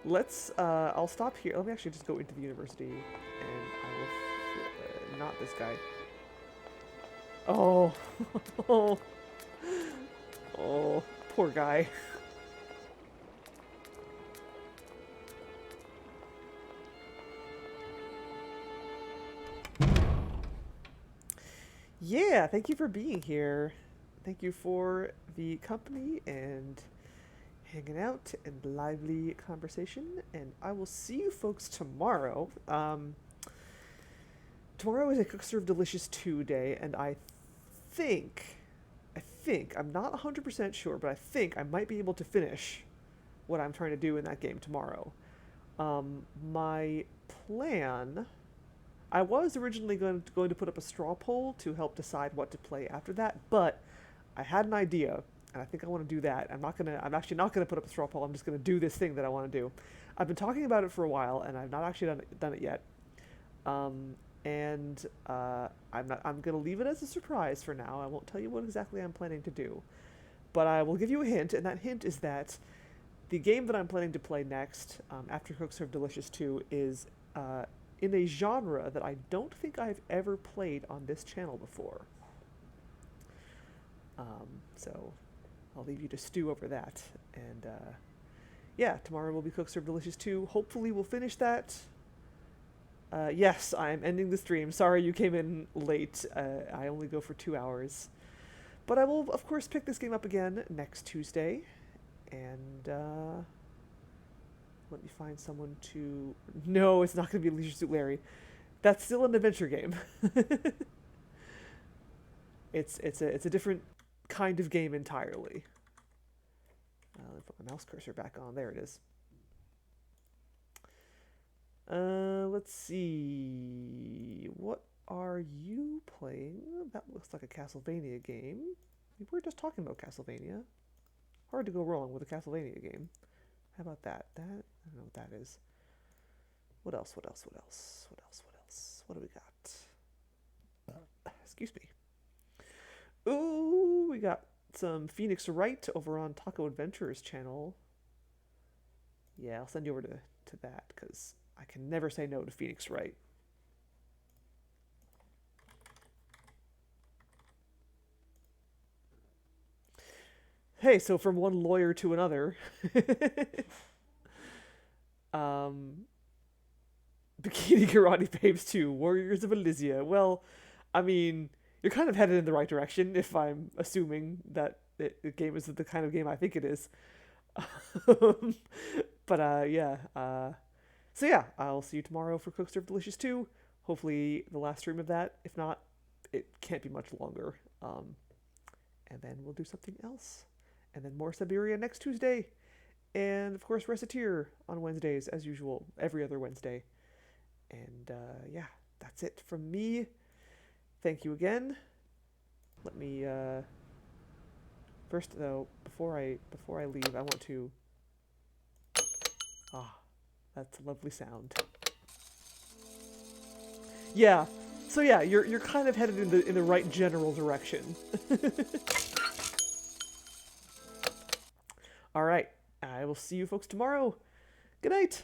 Let's I'll stop here. Let me actually just go into the university and I will not this guy. Oh. Oh, poor guy. Yeah, thank you for being here. Thank you for the company and hanging out and lively conversation. And I will see you folks tomorrow. Tomorrow is a Cook Serve Delicious 2 day, and I think, I'm not 100% sure, but I think I might be able to finish what I'm trying to do in that game tomorrow. My plan... I was originally going to put up a straw poll to help decide what to play after that, but I had an idea, and I think I want to do that. I'm actually not gonna put up a straw poll. I'm just gonna do this thing that I want to do. I've been talking about it for a while, and I've not actually done it yet. I'm gonna leave it as a surprise for now. I won't tell you what exactly I'm planning to do, but I will give you a hint, and that hint is that the game that I'm planning to play next, after Cook Serve Delicious 2, is in a genre that I don't think I've ever played on this channel before. So I'll leave you to stew over that. And yeah, tomorrow will be Cook Serve Delicious 2. Hopefully we'll finish that. Yes, I'm ending the stream. Sorry you came in late. I only go for 2 hours. But I will, of course, pick this game up again next Tuesday. And let me find someone to... No, it's not going to be Leisure Suit Larry. That's still an adventure game. It's a different kind of game entirely. Let me put my mouse cursor back on. There it is. Let's see. What are you playing? That looks like a Castlevania game. We were just talking about Castlevania. Hard to go wrong with a Castlevania game. How about that? I don't know what that is. What else? What do we got? Excuse me. Ooh, we got some Phoenix Wright over on Taco Adventures channel. Yeah, I'll send you over to that, because I can never say no to Phoenix Wright. Hey, so from one lawyer to another. Bikini Karate Babes 2, Warriors of Elysia. Well, I mean, you're kind of headed in the right direction if I'm assuming that the game is the kind of game I think it is. But yeah. So yeah, I'll see you tomorrow for Cook Serve Delicious 2. Hopefully the last stream of that. If not, it can't be much longer. And then we'll do something else. And then more Syberia next Tuesday. And of course Reciteer on Wednesdays as usual, every other Wednesday. And yeah, that's it from me. Thank you again. Let me first though, before I leave, I want to that's a lovely sound. Yeah. So yeah, you're kind of headed in the right general direction. All right. I will see you folks tomorrow. Good night.